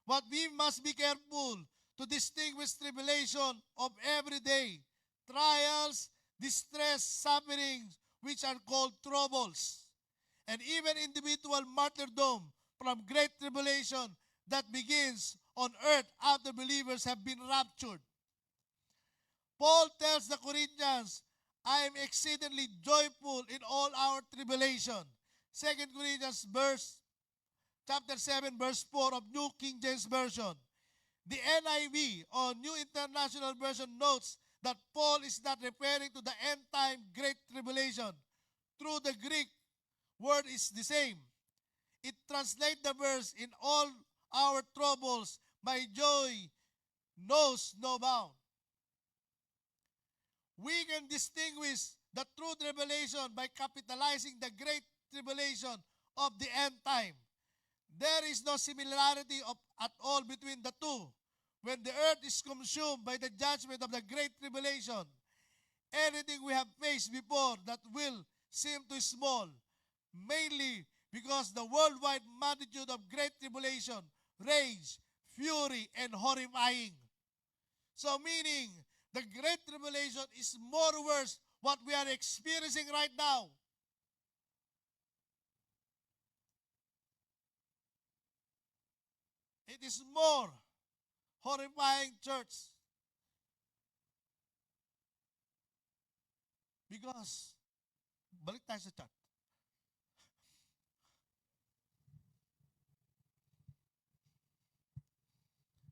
But we must be careful to distinguish tribulation of everyday trials, distress, sufferings, which are called troubles, and even individual martyrdom from great tribulation that begins on earth after believers have been raptured. Paul tells the Corinthians, I am exceedingly joyful in all our tribulation. 2 Corinthians chapter 7, verse 4 of New King James Version. The NIV, or New International Version, notes that Paul is not referring to the end-time Great Tribulation. Through the Greek word is the same. It translates the verse, in all our troubles, my joy knows no bound. We can distinguish the true tribulation by capitalizing the Great Tribulation of the end time. There is no similarity at all between the two. When the earth is consumed by the judgment of the Great Tribulation, anything we have faced before that will seem too small, mainly because the worldwide magnitude of Great Tribulation, rage, fury, and horrifying. So meaning, the Great Tribulation is more worse what we are experiencing right now. It is more horrifying, church. Because, balik tayo sa chart.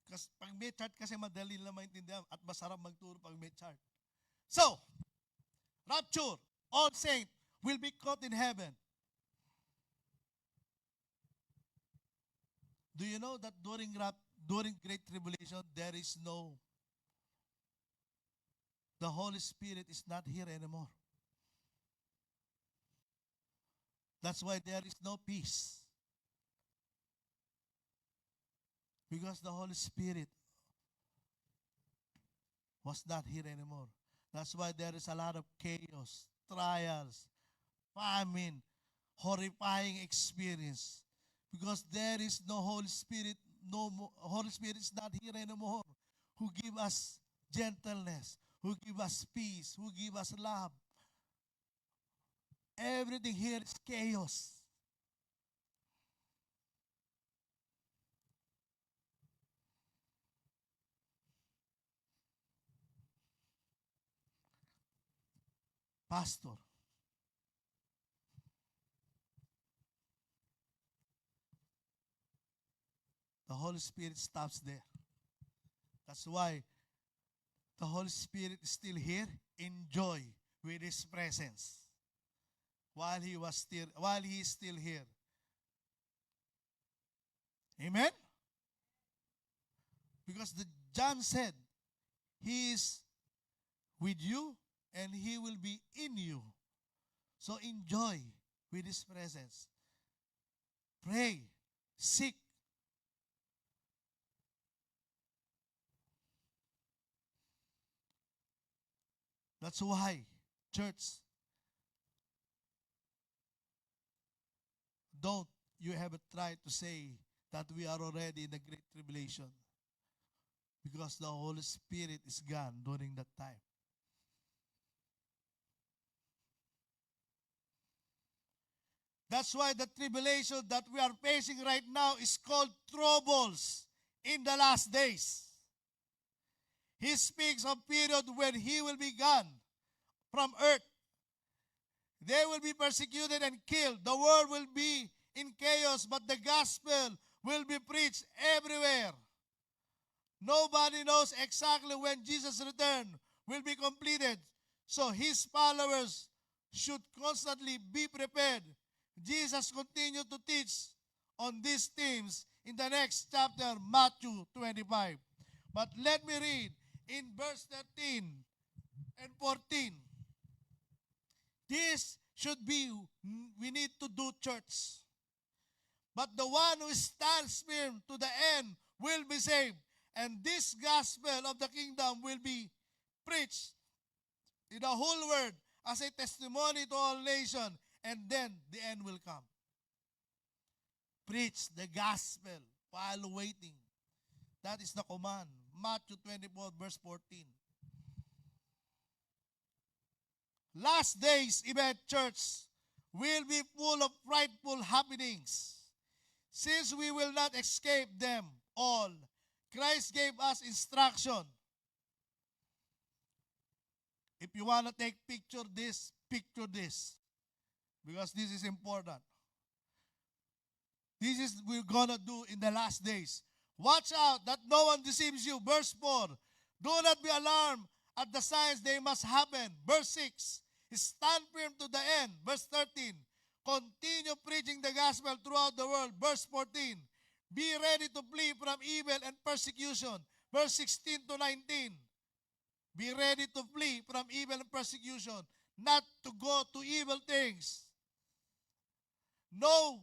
Kasi pag may chart kasi madali lang maintindihan at masarap magturo pag may chart. So, rapture, all saint, will be caught in heaven. Do you know that during Great Tribulation, the Holy Spirit is not here anymore. That's why there is no peace. Because the Holy Spirit was not here anymore. That's why there is a lot of chaos, trials, famine, horrifying experience. Because there is no Holy Spirit, Holy Spirit is not here anymore, who give us gentleness, who give us peace, who give us love. Everything here is chaos. Pastor, the Holy Spirit stops there. That's why the Holy Spirit is still here. Enjoy with His presence while He is still here. Amen? Because John said, He is with you and He will be in you. So enjoy with His presence. Pray, seek. That's why, church, don't you ever try to say that we are already in the Great Tribulation, because the Holy Spirit is gone during that time. That's why the tribulation that we are facing right now is called troubles in the last days. He speaks of period when He will be gone from earth. They will be persecuted and killed. The world will be in chaos, but the gospel will be preached everywhere. Nobody knows exactly when Jesus' return will be completed, so His followers should constantly be prepared. Jesus continued to teach on these themes in the next chapter, Matthew 25. But let me read in verse 13 and 14. This should be, we need to do, church. But the one who stands firm to the end will be saved. And this gospel of the kingdom will be preached in the whole world as a testimony to all nations, and then the end will come. Preach the gospel while waiting. That is the command. Matthew 24, verse 14. Last days, event, church, will be full of frightful happenings. Since we will not escape them all, Christ gave us instruction. If you want to take picture this. Because this is important. This is what we're going to do in the last days. Watch out that no one deceives you. Verse 4. Do not be alarmed at the signs they must happen. Verse 6. Stand firm to the end. Verse 13. Continue preaching the gospel throughout the world. Verse 14. Be ready to flee from evil and persecution. Verse 16 to 19. Be ready to flee from evil and persecution, not to go to evil things. Know,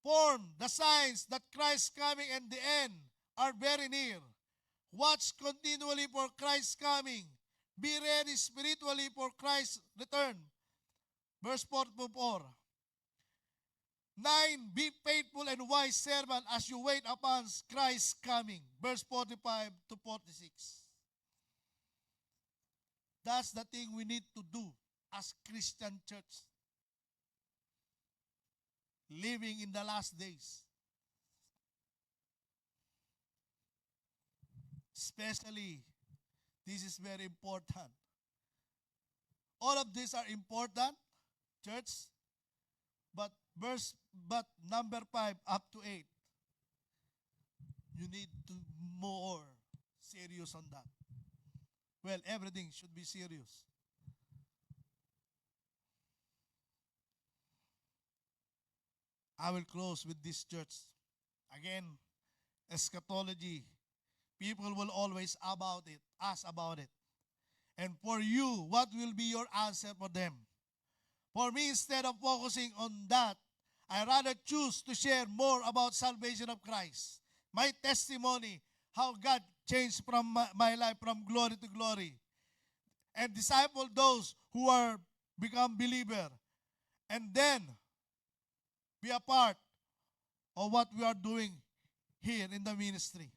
form the signs that Christ's coming and the end are very near. Watch continually for Christ's coming. Be ready spiritually for Christ's return. Verse 4 to 4. 9. Be faithful and wise servant as you wait upon Christ's coming. Verse 45 to 46. That's the thing we need to do as Christian church. Living in the last days. Especially, this is very important. All of these are important, church. But number 5 up to 8, you need to more serious on that. Well, everything should be serious. I will close with this church. Again, eschatology. People will always ask about it. And for you, what will be your answer for them? For me, instead of focusing on that, I rather choose to share more about salvation of Christ. My testimony, how God changed from my life from glory to glory. And disciple those who are become believer. And then be a part of what we are doing here in the ministry.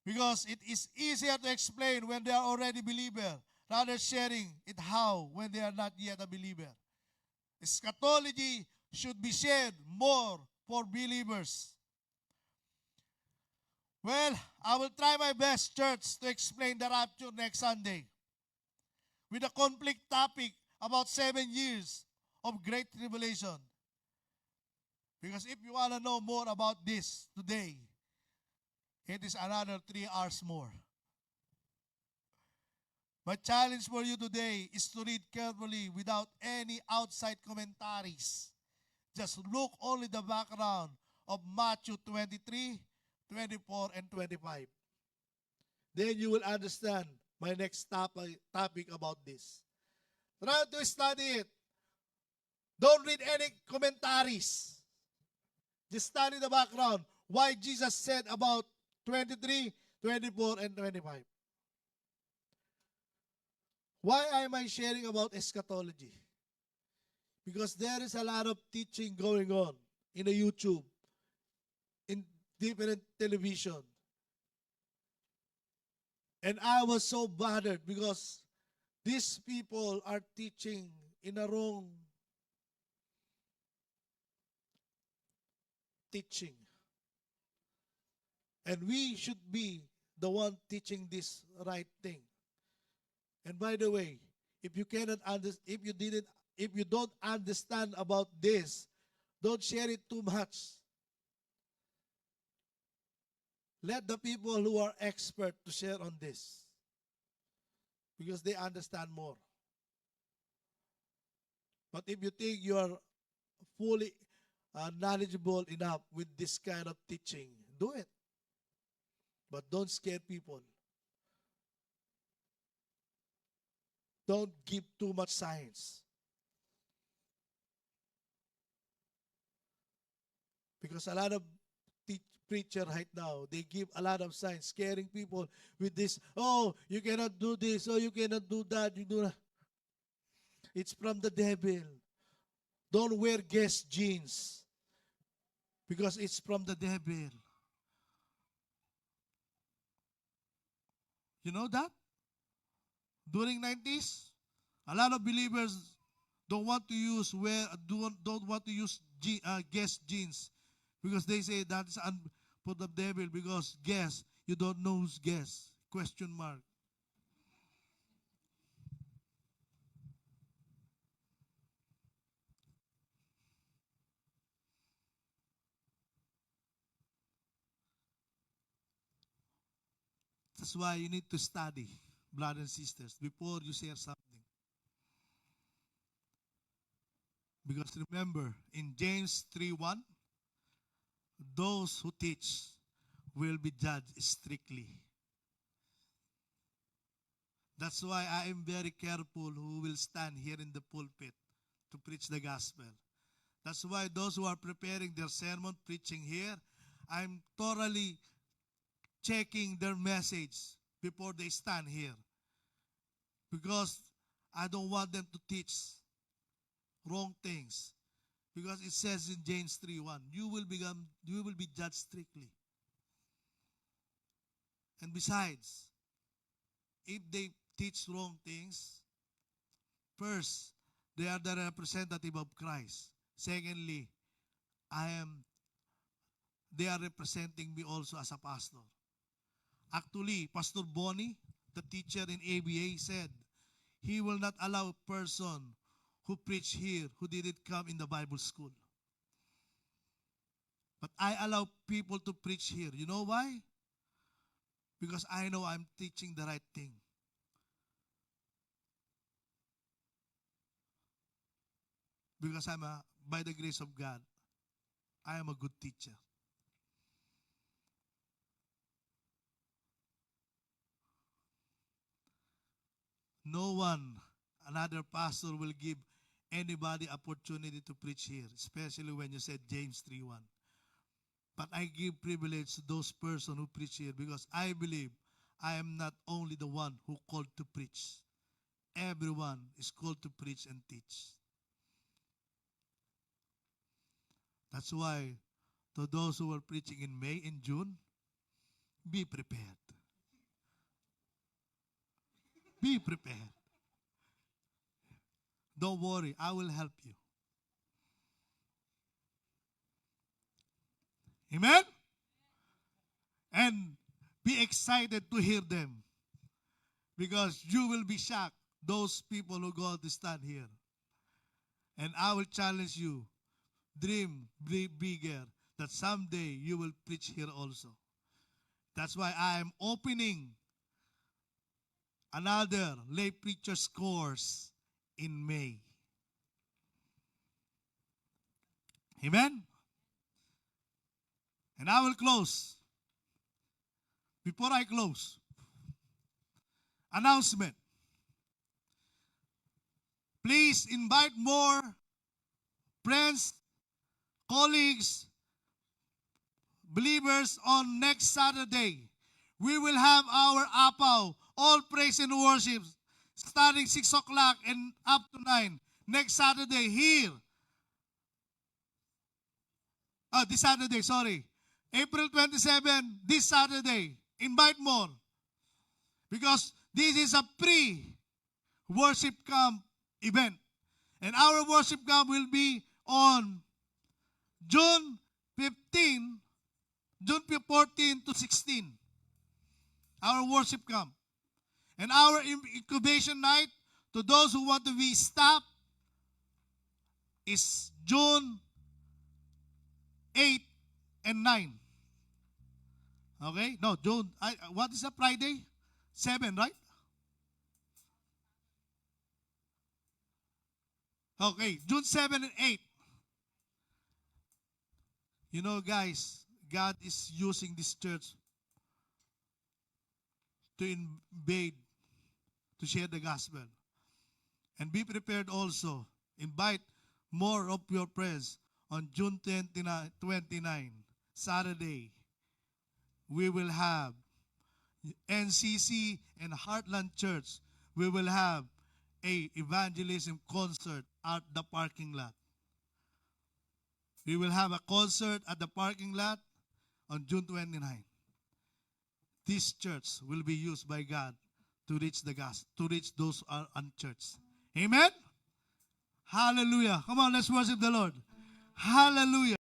Because it is easier to explain when they are already believer rather sharing it how when they are not yet a believer. Eschatology should be shared more for believers. Well, I will try my best, church, to explain the rapture next Sunday with a conflict topic about 7 years of great tribulation. Because if you want to know more about this today, it is another 3 hours more. My challenge for you today is to read carefully without any outside commentaries. Just look only the background of Matthew 23, 24, and 25. Then you will understand my next topic about this. Try to study it. Don't read any commentaries. Just study the background. Why Jesus said about 23, 24, and 25. Why am I sharing about eschatology? Because there is a lot of teaching going on in the YouTube, in different television. And I was so bothered because these people are teaching in a wrong teaching. And we should be the one teaching this right thing. And by the way, if you don't understand about this, don't share it too much. Let the people who are expert to share on this, because they understand more. But if you think you are fully knowledgeable enough with this kind of teaching, do it. But don't scare people. Don't give too much science. Because a lot of preacher right now, they give a lot of science, scaring people with this. Oh, you cannot do this. Oh, you cannot do that. You do that. It's from the devil. Don't wear Guess jeans because it's from the devil. You know that? During 90s, a lot of believers don't want to use Guess jeans because they say that's for the devil because Guess, you don't know who's Guess. Question mark. That's why you need to study, brothers and sisters, before you share something. Because remember, in James 3:1, those who teach will be judged strictly. That's why I am very careful who will stand here in the pulpit to preach the gospel. That's why those who are preparing their sermon, preaching here, I'm thoroughly checking their message before they stand here. Because I don't want them to teach wrong things. Because it says in James 3:1, you will be judged strictly. And besides, if they teach wrong things, first, they are the representative of Christ. Secondly, they are representing me also as a pastor. Actually, Pastor Bonnie, the teacher in ABA, said, he will not allow a person who preach here who didn't come in the Bible school. But I allow people to preach here. You know why? Because I know I'm teaching the right thing. Because I'm a by the grace of God, I am a good teacher. No one, another pastor will give anybody opportunity to preach here, especially when you said James 3:1. But I give privilege to those persons who preach here because I believe I am not only the one who called to preach. Everyone is called to preach and teach. That's why to those who are preaching in May and June, be prepared. Be prepared. Don't worry, I will help you. Amen? And be excited to hear them. Because you will be shocked, those people who go to stand here. And I will challenge you, dream bigger, that someday you will preach here also. That's why I am opening another lay preachers course in May. Amen? And I will close. Before I close, announcement. Please invite more friends, colleagues, believers on next Saturday. We will have our APAW, all praise and worship, starting 6 o'clock and up to 9. Next Saturday here. This Saturday, sorry. April 27, this Saturday. Invite more. Because this is a pre-worship camp event. And our worship camp will be on June 14 to 16. Our worship camp. And our incubation night, to those who want to be staff, is June 8 and 9. Okay? No, June. What is a Friday? 7, right? Okay, June 7 and 8. You know, guys, God is using this church to invade, to share the gospel. And be prepared also. Invite more of your friends on June 29, Saturday. We will have NCC and Heartland Church. We will have a evangelism concert at the parking lot. We will have a concert at the parking lot on June 29. This church will be used by God to reach the gospel, to reach those who are unchurched. Amen? Hallelujah. Come on, let's worship the Lord. Hallelujah.